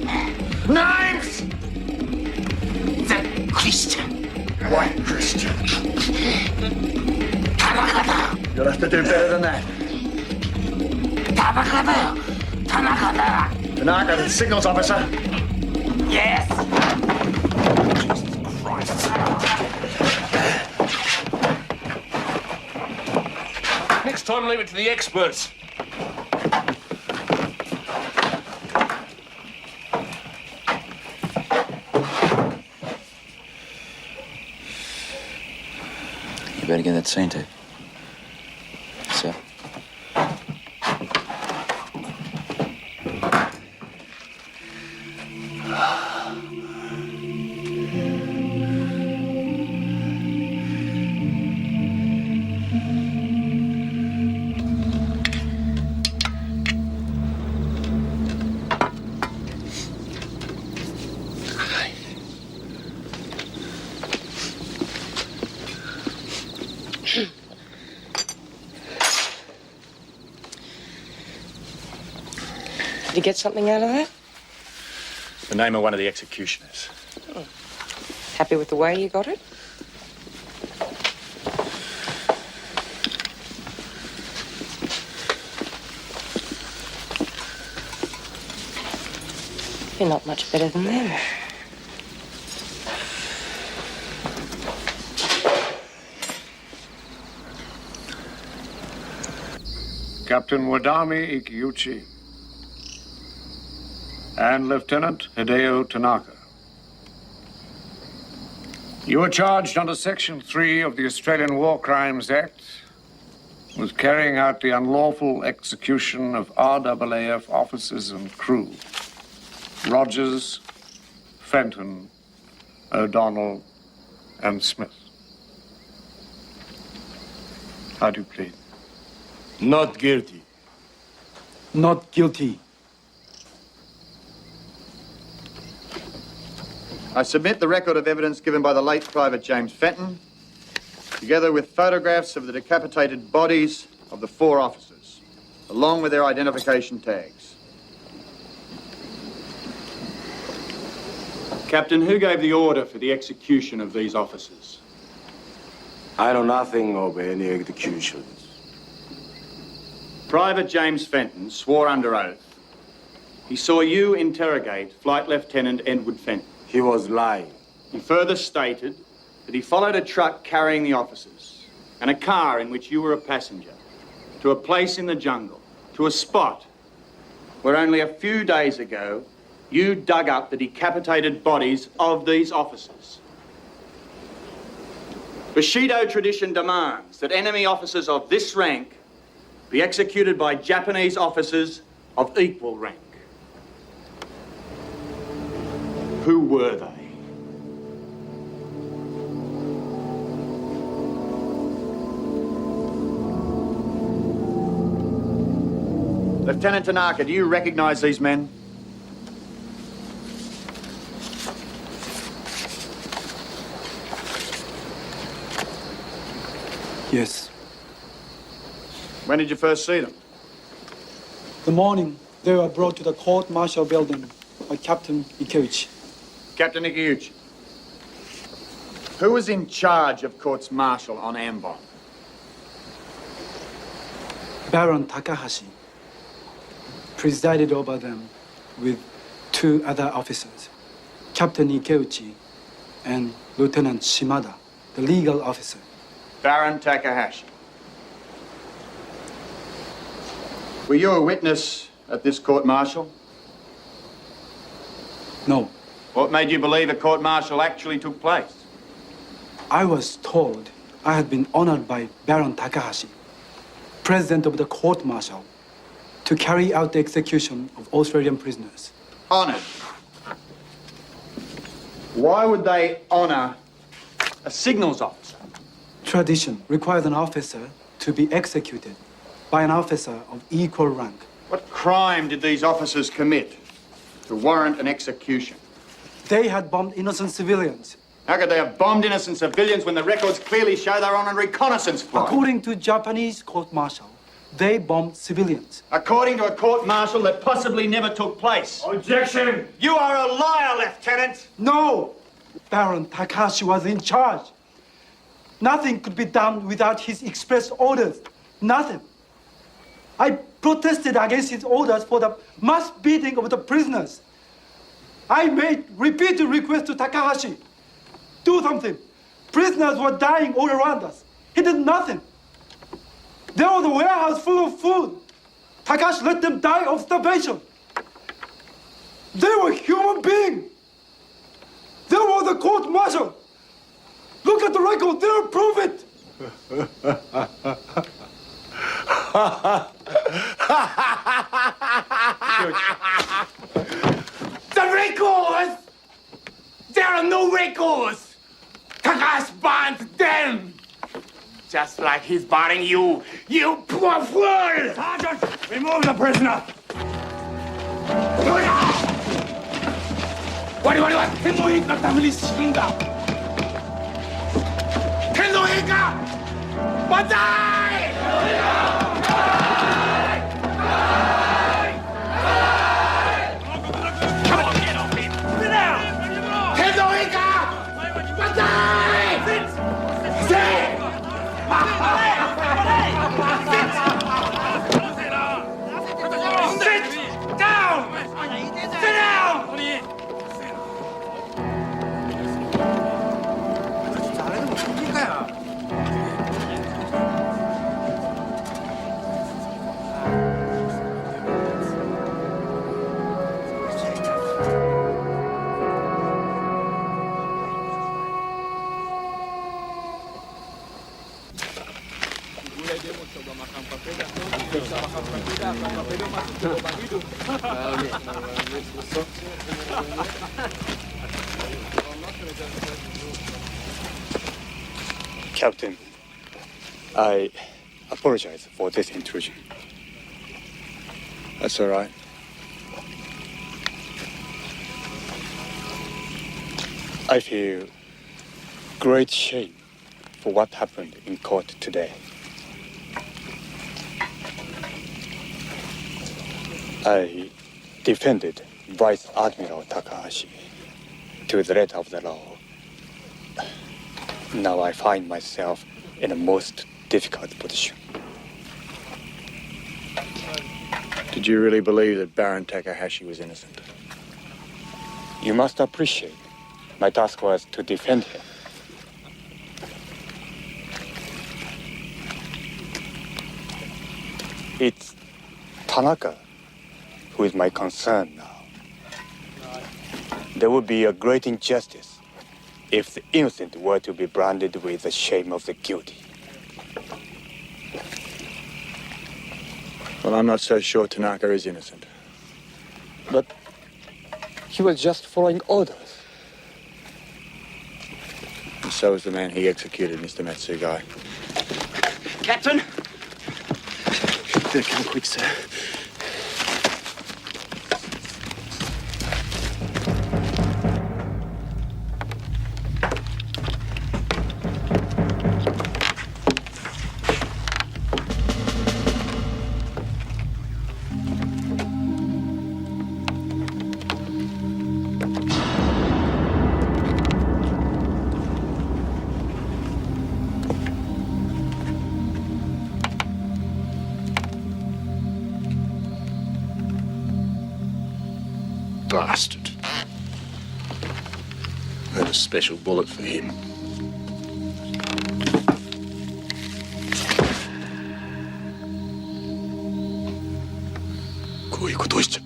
Names! The Christian. White Christian. You'll have to do better than that. Tanaka, the signals officer. Yes! Next time, leave it to the experts. You better get that scene tape. Sir. Did you get something out of that? The name of one of the executioners. Happy with the way you got it? You're not much better than them. Captain Wadami Ikiuchi and Lieutenant Hideo Tanaka. You are charged under Section 3 of the Australian War Crimes Act with carrying out the unlawful execution of RAAF officers and crew. Rogers, Fenton, O'Donnell, and Smith. How do you plead? Not guilty. Not guilty. I submit the record of evidence given by the late Private James Fenton, together with photographs of the decapitated bodies of the 4 officers, along with their identification tags. Captain, who gave the order for the execution of these officers? I know nothing of any executions. Private James Fenton swore under oath. He saw you interrogate Flight Lieutenant Edward Fenton. He was lying. He further stated that he followed a truck carrying the officers and a car in which you were a passenger to a place in the jungle, to a spot where only a few days ago you dug up the decapitated bodies of these officers. Bushido tradition demands that enemy officers of this rank be executed by Japanese officers of equal rank. Who were they? Lieutenant Tanaka, do you recognize these men? Yes. When did you first see them? The morning they were brought to the court-martial building by Captain Ikiuchi. Captain Ikiuchi. Who was in charge of courts-martial on Ambon? Baron Takahashi presided over them with 2 other officers, Captain Ikiuchi and Lieutenant Shimada, the legal officer. Baron Takahashi. Were you a witness at this court-martial? No. What made you believe a court-martial actually took place? I was told I had been honored by Baron Takahashi, president of the court-martial, to carry out the execution of Australian prisoners. Honored? Why would they honor a signals officer? Tradition requires an officer to be executed by an officer of equal rank. What crime did these officers commit to warrant an execution? They had bombed innocent civilians. How could they have bombed innocent civilians when the records clearly show they're on a reconnaissance flight? According to Japanese court-martial, they bombed civilians. According to a court-martial that possibly never took place. Objection! You are a liar, Lieutenant! No! Baron Takahashi was in charge. Nothing could be done without his express orders. Nothing. I protested against his orders for the mass beating of the prisoners. I made repeated requests to Takahashi. Do something. Prisoners were dying all around us. He did nothing. There was a warehouse full of food. Takahashi let them die of starvation. They were human beings. There was a court-martial. Look at the record. They'll prove it. The records! There are no records! Takahashi banned them! Just like he's barring you, you poor fool! Sergeant, remove the prisoner! What do you want? 天皇陛下のために死ぬんだ！天皇陛下！万歳！ Sit down! Sit down! Captain, I apologize for this intrusion. That's all right. I feel great shame for what happened in court today. I defended Vice Admiral Takahashi to the letter of the law. Now I find myself in a most difficult position. Did you really believe that Baron Takahashi was innocent? You must appreciate my task was to defend him. It's Tanaka who is my concern now. There would be a great injustice if the innocent were to be branded with the shame of the guilty. Well, I'm not so sure Tanaka is innocent. But he was just following orders. And so is the man he executed, Mr. Matsugai. Captain? Better come quick, sir. Bastard. I had a special bullet for him.こういうことをしちゃ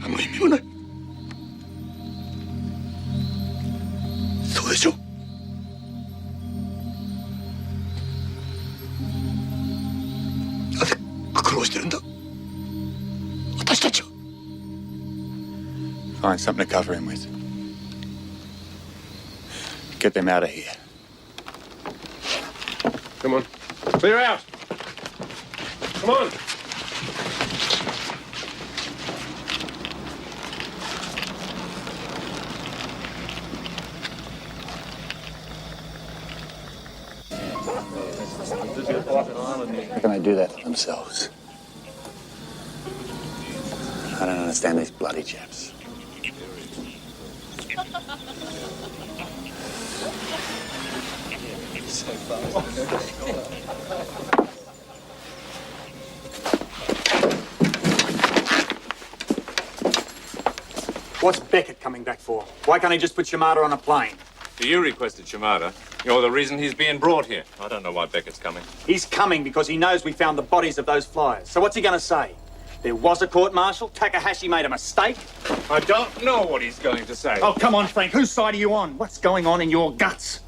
何の意味もない。そうでしょ。なぜ苦労してるんだ。私たちは。Find something to cover him with. Get them out of here. Come on. Clear out. Come on. How can they do that to themselves? I don't understand these bloody chaps. What's Beckett coming back for? Why can't he just put Shimada on a plane? You requested Shimada. You're the reason he's being brought here. I don't know why Beckett's coming. He's coming because he knows we found the bodies of those flyers. So what's he going to say? There was a court-martial? Takahashi made a mistake? I don't know what he's going to say. Oh, come on, Frank. Whose side are you on? What's going on in your guts?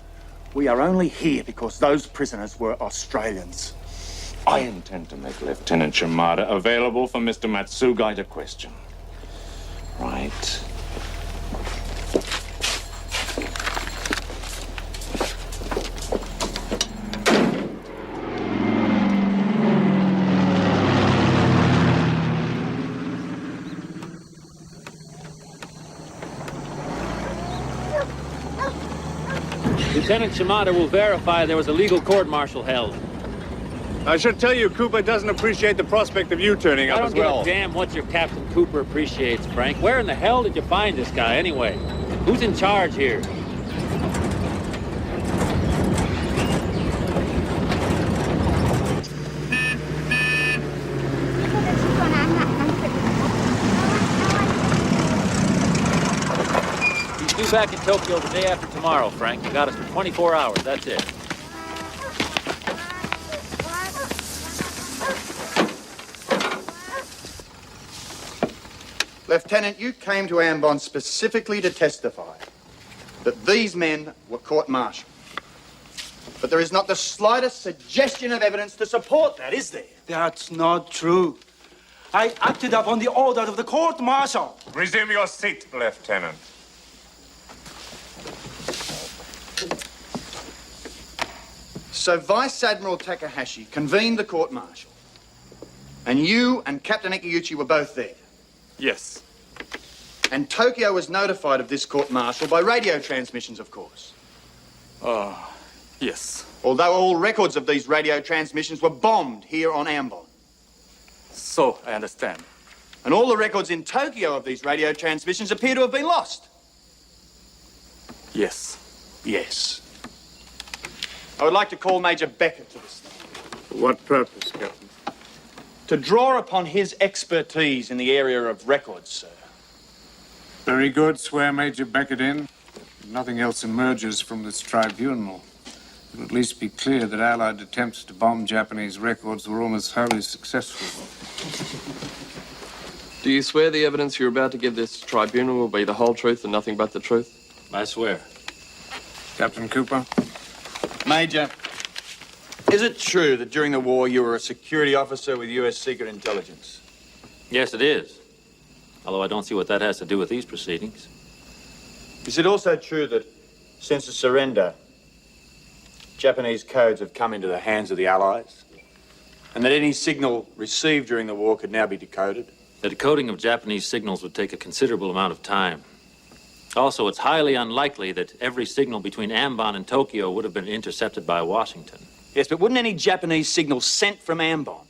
We are only here because those prisoners were Australians. I intend to make Lieutenant Shimada available for Mr. Matsugai to question. Right. Lieutenant Shimada will verify there was a legal court-martial held. I should tell you, Cooper doesn't appreciate the prospect of you turning up as well. I don't give a damn what your Captain Cooper appreciates, Frank. Where in the hell did you find this guy, anyway? Who's in charge here? He's due back in Tokyo the day after tomorrow, Frank. You got us for 24 hours, that's it. Lieutenant, you came to Ambon specifically to testify that these men were court-martialed. But there is not the slightest suggestion of evidence to support that, is there? That's not true. I acted upon the order of the court-martial. Resume your seat, Lieutenant. So Vice Admiral Takahashi convened the court-martial. And you and Captain Ikiuchi were both there. Yes. And Tokyo was notified of this court-martial by radio transmissions, of course. Yes. Although all records of these radio transmissions were bombed here on Ambon. So, I understand. And all the records in Tokyo of these radio transmissions appear to have been lost. Yes. Yes. I would like to call Major Beckett to the stand. For what purpose, Captain? To draw upon his expertise in the area of records, sir. Very good. Swear Major Beckett in. If nothing else emerges from this tribunal, it'll at least be clear that Allied attempts to bomb Japanese records were almost wholly successful. Do you swear the evidence you're about to give this tribunal will be the whole truth and nothing but the truth? I swear. Captain Cooper? Major, is it true that during the war you were a security officer with U.S. Secret Intelligence? Yes, it is. Although I don't see what that has to do with these proceedings. Is it also true that since the surrender, Japanese codes have come into the hands of the Allies? And that any signal received during the war could now be decoded? The decoding of Japanese signals would take a considerable amount of time. Also, it's highly unlikely that every signal between Ambon and Tokyo would have been intercepted by Washington. Yes, but wouldn't any Japanese signals sent from Ambon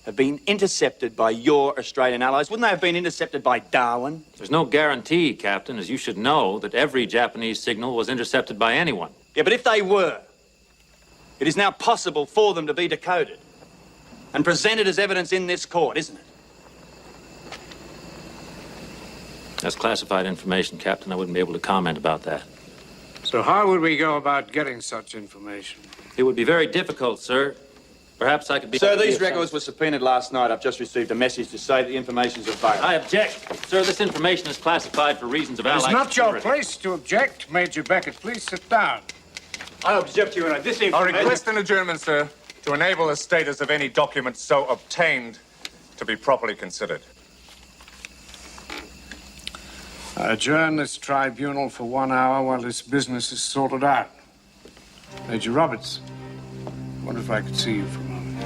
have been intercepted by your Australian allies? Wouldn't they have been intercepted by Darwin? There's no guarantee, Captain, as you should know, that every Japanese signal was intercepted by anyone. Yeah, but if they were, it is now possible for them to be decoded and presented as evidence in this court, isn't it? That's classified information, Captain. I wouldn't be able to comment about that. So how would we go about getting such information? It would be very difficult, sir. Perhaps I could be... Sir, these records were subpoenaed last night. I've just received a message to say that the information's available. I object. Sir, this information is classified for reasons of Allied It's not your security. place to object. Major Beckett, please sit down. I object, Your Honor. This I information... request an adjournment, sir, to enable the status of any document so obtained to be properly considered. I adjourn this tribunal for 1 hour while this business is sorted out. Major Roberts, I wonder if I could see you for a moment.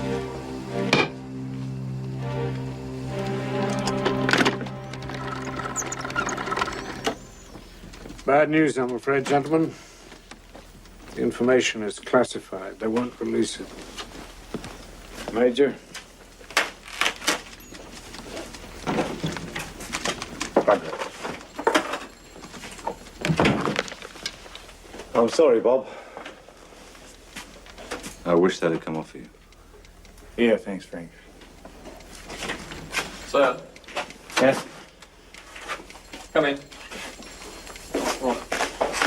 Bad news, I'm afraid, gentlemen. The information is classified. They won't release it. Major? I'm sorry, Bob. I wish that had come off you. Yeah, thanks, Frank. Sir. Yes? Come in.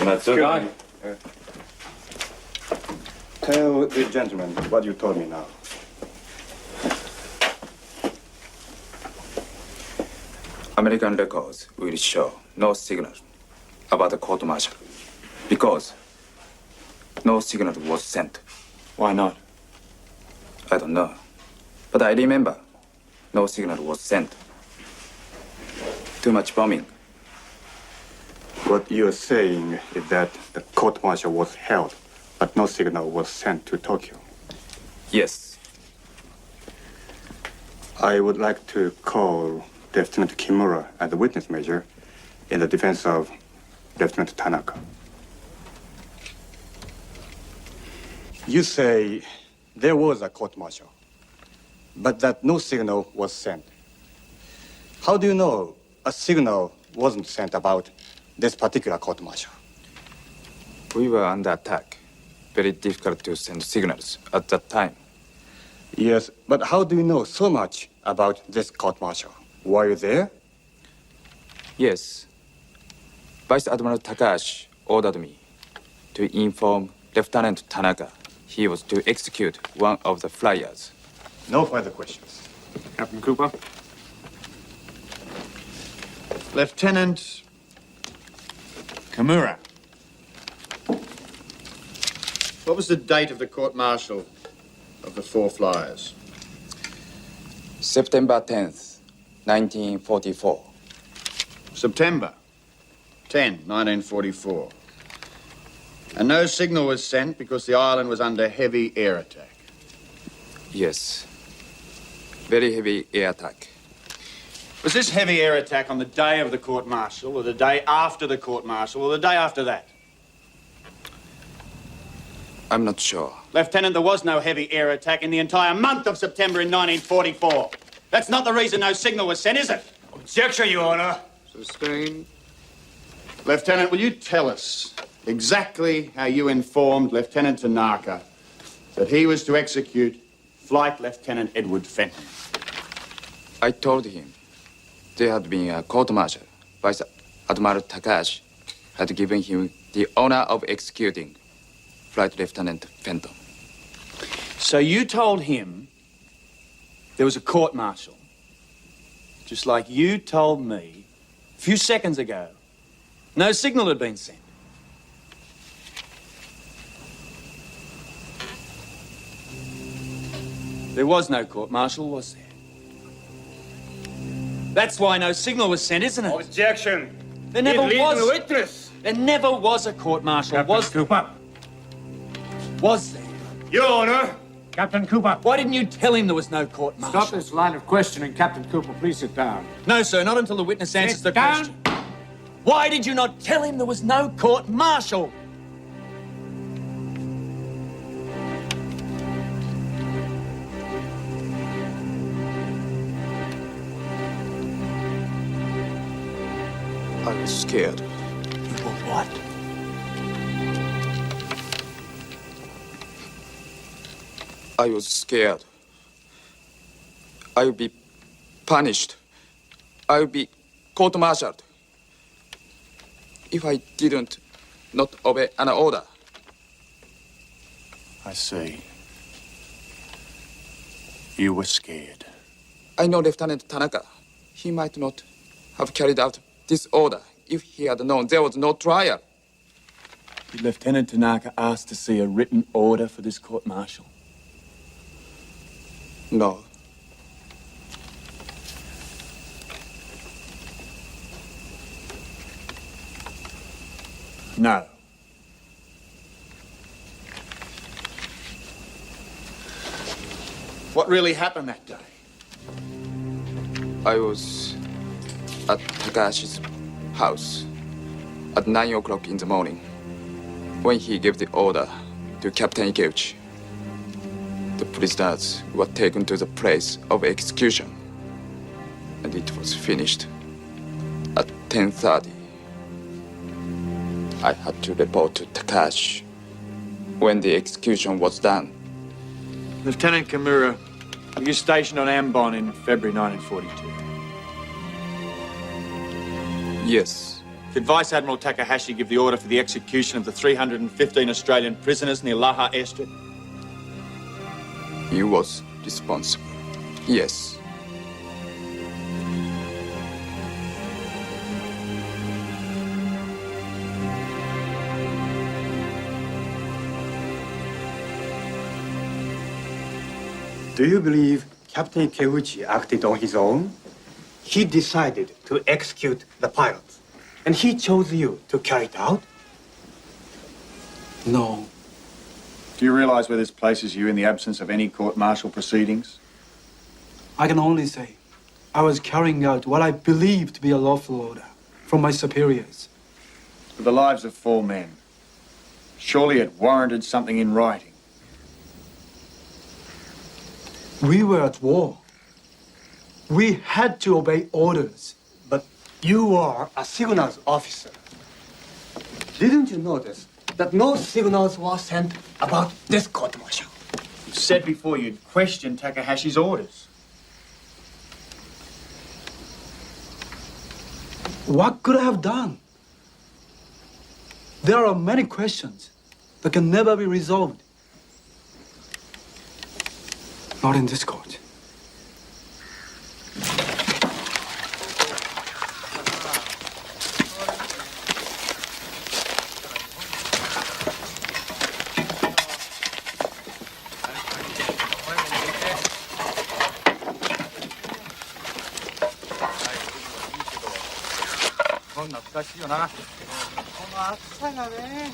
Matsuga. Tell the gentleman what you told me now. American records will show no signal about the court-martial because no signal was sent. Why not? I don't know. But I remember no signal was sent. Too much bombing. What you're saying is that the court-martial was held, but no signal was sent to Tokyo. Yes. I would like to call Lieutenant Kimura as the witness major in the defense of Lieutenant Tanaka. You say there was a court-martial, but that no signal was sent. How do you know a signal wasn't sent about this particular court-martial? We were under attack. Very difficult to send signals at that time. Yes, but how do you know so much about this court-martial? Were you there? Yes. Vice Admiral Takahashi ordered me to inform Lieutenant Tanaka he was to execute one of the flyers. No further questions. Captain Cooper? Lieutenant Kimura. What was the date of the court-martial of the four flyers? September 10th, 1944. September 10, 1944. And no signal was sent because the island was under heavy air attack. Yes. Very heavy air attack. Was this heavy air attack on the day of the court-martial, or the day after the court-martial, or the day after that? I'm not sure. Lieutenant, there was no heavy air attack in the entire month of September in 1944. That's not the reason no signal was sent, is it? Objection, Your Honor. Sustained. Lieutenant, will you tell us exactly how you informed Lieutenant Tanaka that he was to execute Flight Lieutenant Edward Fenton? I told him there had been a court-martial. Vice Admiral Takahashi had given him the honor of executing Flight Lieutenant Fenton. So you told him there was a court-martial, just like you told me a few seconds ago no signal had been sent. There was no court-martial, was there? That's why no signal was sent, isn't it? Objection. There never He's was. leading the witness. There never was a court-martial, Captain was there? Cooper. Was there? Your Honor. Captain Cooper. Why didn't you tell him there was no court-martial? Stop this line of questioning, Captain Cooper. Please sit down. No, sir, not until the witness answers Sit the down. question. Why did you not tell him there was no court-martial? I was scared. You were what? I was scared. I would be punished. I would be court-martialed if I didn't not obey an order. I see. You were scared. I know Lieutenant Tanaka. He might not have carried out this order if he had known there was no trial. Did Lieutenant Tanaka ask to see a written order for this court-martial? No. No. What really happened that day? I was at Takahashi's house at 9 o'clock in the morning when he gave the order to Captain Ikiuchi. The prisoners were taken to the place of execution, and it was finished at 10:30. I had to report to Takahashi when the execution was done. Lieutenant Kimura, were you stationed on Ambon in February 1942? Yes. Did Vice Admiral Takahashi give the order for the execution of the 315 Australian prisoners near Laha airstrip? He was responsible. Yes. Do you believe Captain Ikiuchi acted on his own? He decided to execute the pilots, and he chose you to carry it out? No. Do you realize where this places you in the absence of any court-martial proceedings? I can only say I was carrying out what I believed to be a lawful order from my superiors. For the lives of 4 men, surely it warranted something in writing. We were at war. We had to obey orders. But you are a signals officer. Didn't you notice that no signals were sent about this court-martial? You said before you'd questioned Takahashi's orders. What could I have done? There are many questions that can never be resolved. Not in this court. 難しいよな。この暑さがね。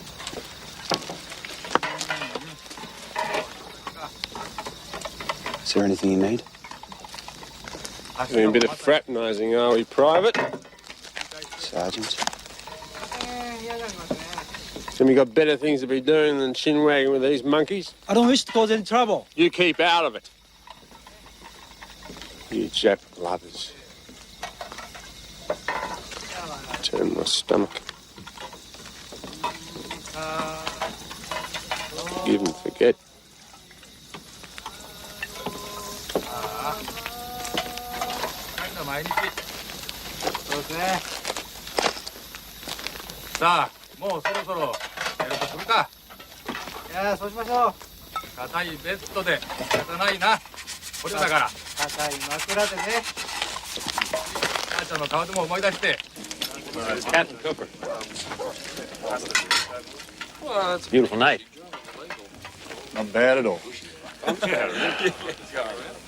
Is there anything you need? Doing a bit of fraternising, are we, Private? Sergeant. Have you got better things to be doing than chin-wagging with these monkeys? I don't wish to cause any trouble. You keep out of it. You Jap lovers. Turn my stomach. Forgive and forget. Sa, もうそろそろ寝るとするか。いや、そうしましょう。硬いベッドで仕方ないな。これだから。硬い枕でね。母ちゃんの顔でも思い出して。Captain Cooper. It's a beautiful night. Not bad at all.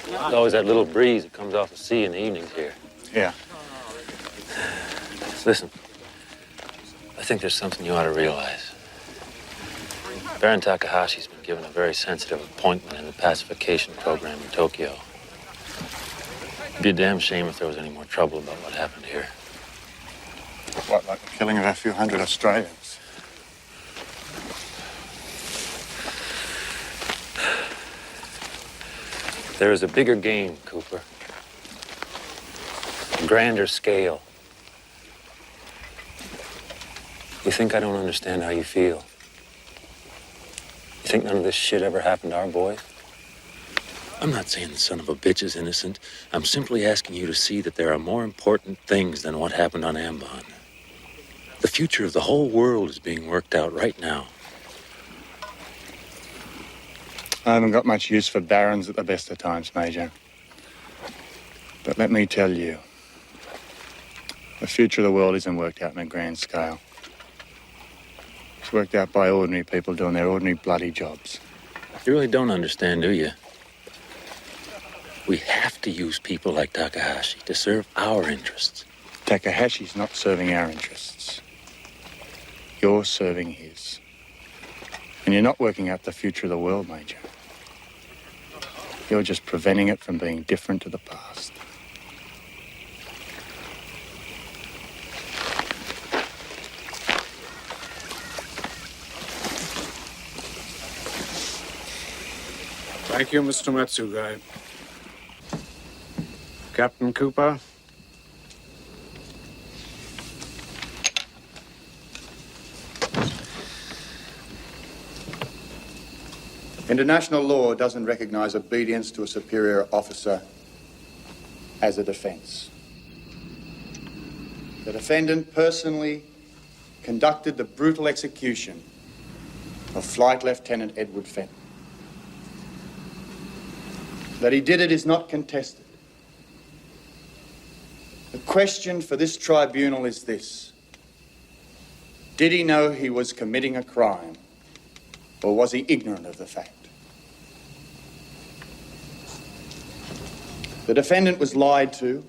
There's always that little breeze that comes off the sea in the evenings here. Yeah. Listen, I think there's something you ought to realize. Baron Takahashi's been given a very sensitive appointment in the pacification program in Tokyo. It'd be a damn shame if there was any more trouble about what happened here. What, like the killing of a few hundred Australians? There is a bigger game, Cooper. A grander scale. You think I don't understand how you feel? You think none of this shit ever happened to our boys? I'm not saying the son of a bitch is innocent. I'm simply asking you to see that there are more important things than what happened on Ambon. The future of the whole world is being worked out right now. I haven't got much use for barons at the best of times, Major. But let me tell you, the future of the world isn't worked out on a grand scale. It's worked out by ordinary people doing their ordinary bloody jobs. You really don't understand, do you? We have to use people like Takahashi to serve our interests. Takahashi's not serving our interests. You're serving his. And you're not working out the future of the world, Major. You're just preventing it from being different to the past. Thank you, Mr. Matsugai. Captain Cooper? International law doesn't recognize obedience to a superior officer as a defense. The defendant personally conducted the brutal execution of Flight Lieutenant Edward Fenton. That he did it is not contested. The question for this tribunal is this: did he know he was committing a crime, or was he ignorant of the fact? The defendant was lied to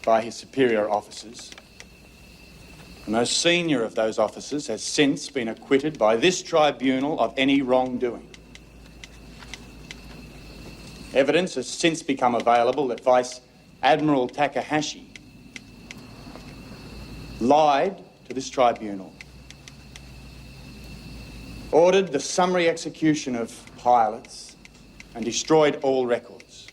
by his superior officers. The most senior of those officers has since been acquitted by this tribunal of any wrongdoing. Evidence has since become available that Vice Admiral Takahashi lied to this tribunal, ordered the summary execution of pilots, and destroyed all records.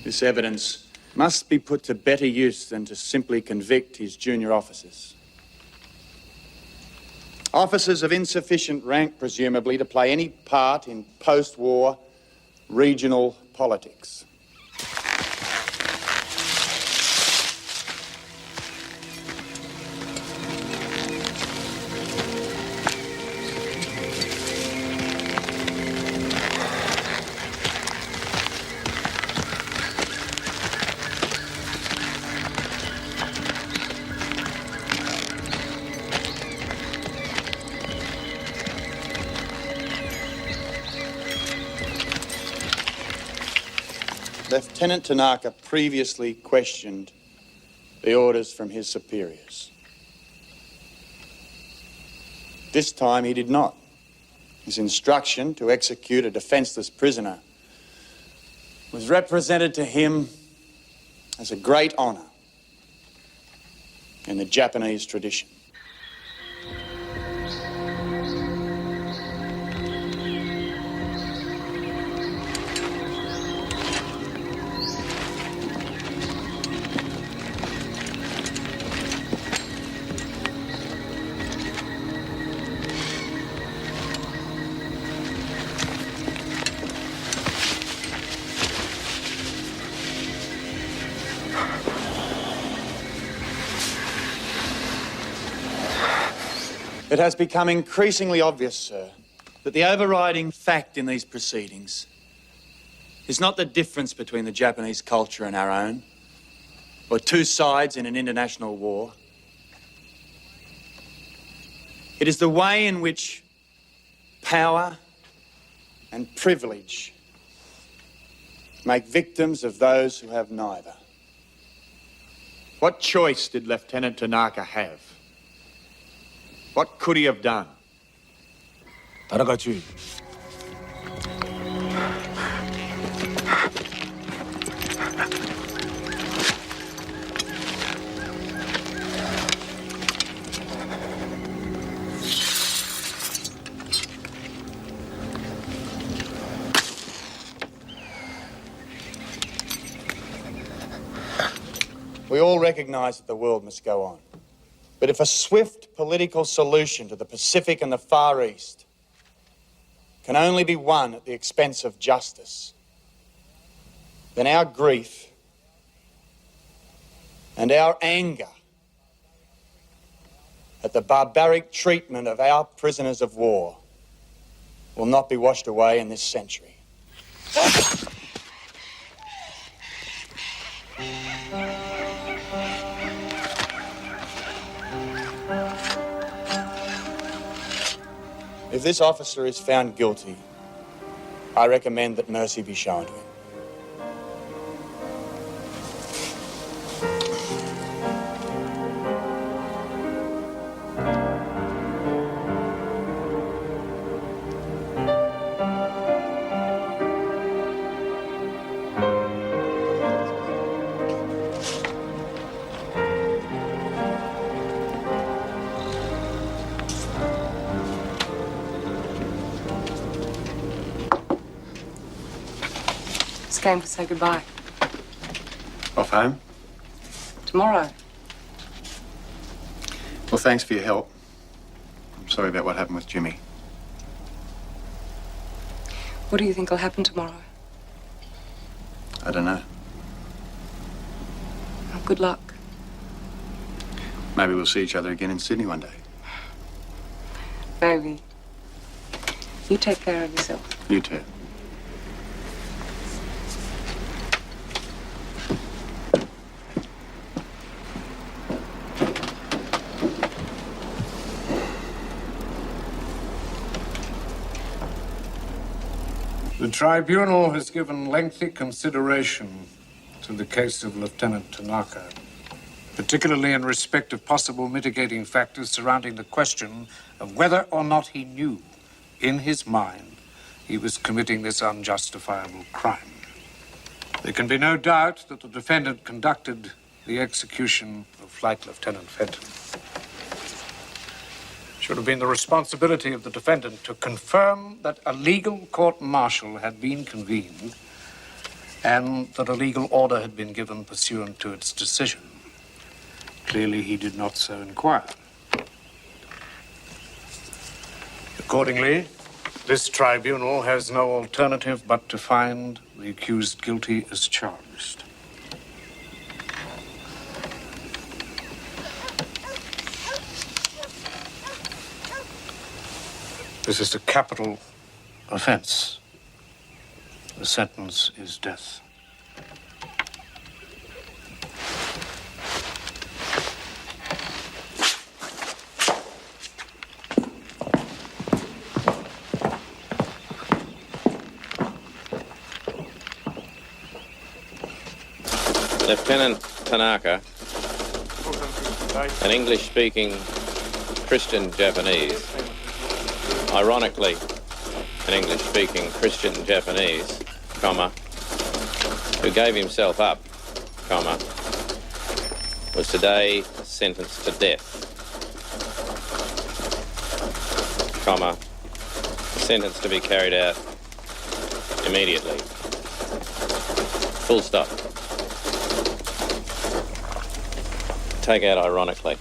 This evidence must be put to better use than to simply convict his junior officers. Officers of insufficient rank, presumably, to play any part in post-war regional politics. Lieutenant Tanaka previously questioned the orders from his superiors. This time he did not. His instruction to execute a defenseless prisoner was represented to him as a great honor in the Japanese tradition. It has become increasingly obvious, sir, that the overriding fact in these proceedings is not the difference between the Japanese culture and our own, or two sides in an international war. It is the way in which power and privilege make victims of those who have neither. What choice did Lieutenant Tanaka have? What could he have done? Tanaka Chief. We all recognize that the world must go on. But if a swift political solution to the Pacific and the Far East can only be won at the expense of justice, then our grief and our anger at the barbaric treatment of our prisoners of war will not be washed away in this century. If this officer is found guilty, I recommend that mercy be shown to him. Came to say goodbye. Off home? Tomorrow. Well, thanks for your help. I'm sorry about what happened with Jimmy. What do you think will happen tomorrow? I don't know. Well, good luck. Maybe we'll see each other again in Sydney one day. Maybe. You take care of yourself. You too. The tribunal has given lengthy consideration to the case of Lieutenant Tanaka, particularly in respect of possible mitigating factors surrounding the question of whether or not he knew, in his mind, he was committing this unjustifiable crime. There can be no doubt that the defendant conducted the execution of Flight Lieutenant Fenton. It should have been the responsibility of the defendant to confirm that a legal court-martial had been convened and that a legal order had been given pursuant to its decision. Clearly, he did not so inquire. Accordingly, this tribunal has no alternative but to find the accused guilty as charged. This is a capital offense. The sentence is death. Lieutenant Tanaka, an English-speaking Christian Japanese, ironically, an English-speaking Christian Japanese, comma, who gave himself up, comma, was today sentenced to death, comma, sentence to be carried out immediately. Full stop. Take out ironically.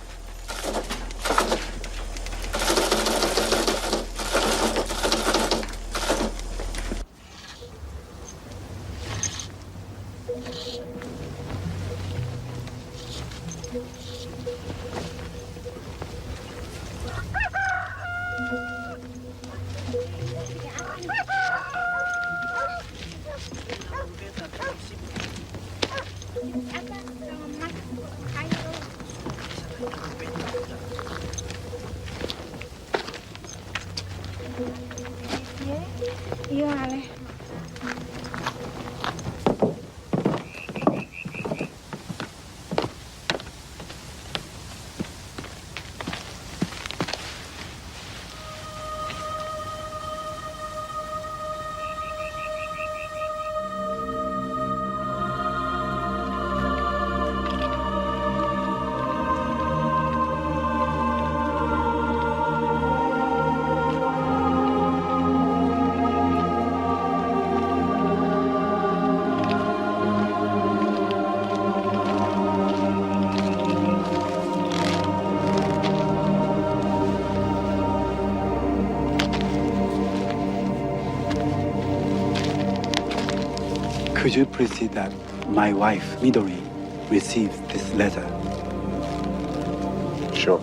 Could you please see that my wife, Midori, received this letter? Sure.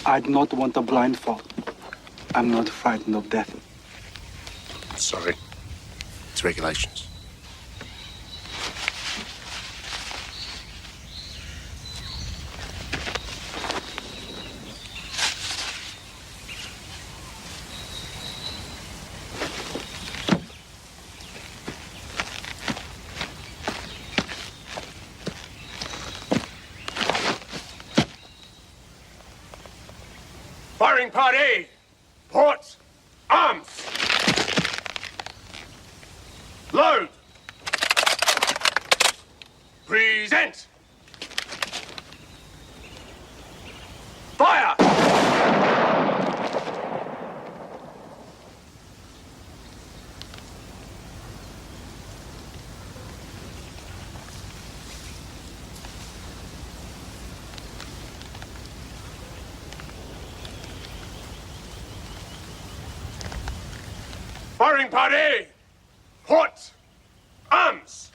I do not want a blindfold. I'm not frightened of death. Sorry. It's regulations. Firing party! Port! Arms! Load! Present! Fire! Firing party! Port! Arms!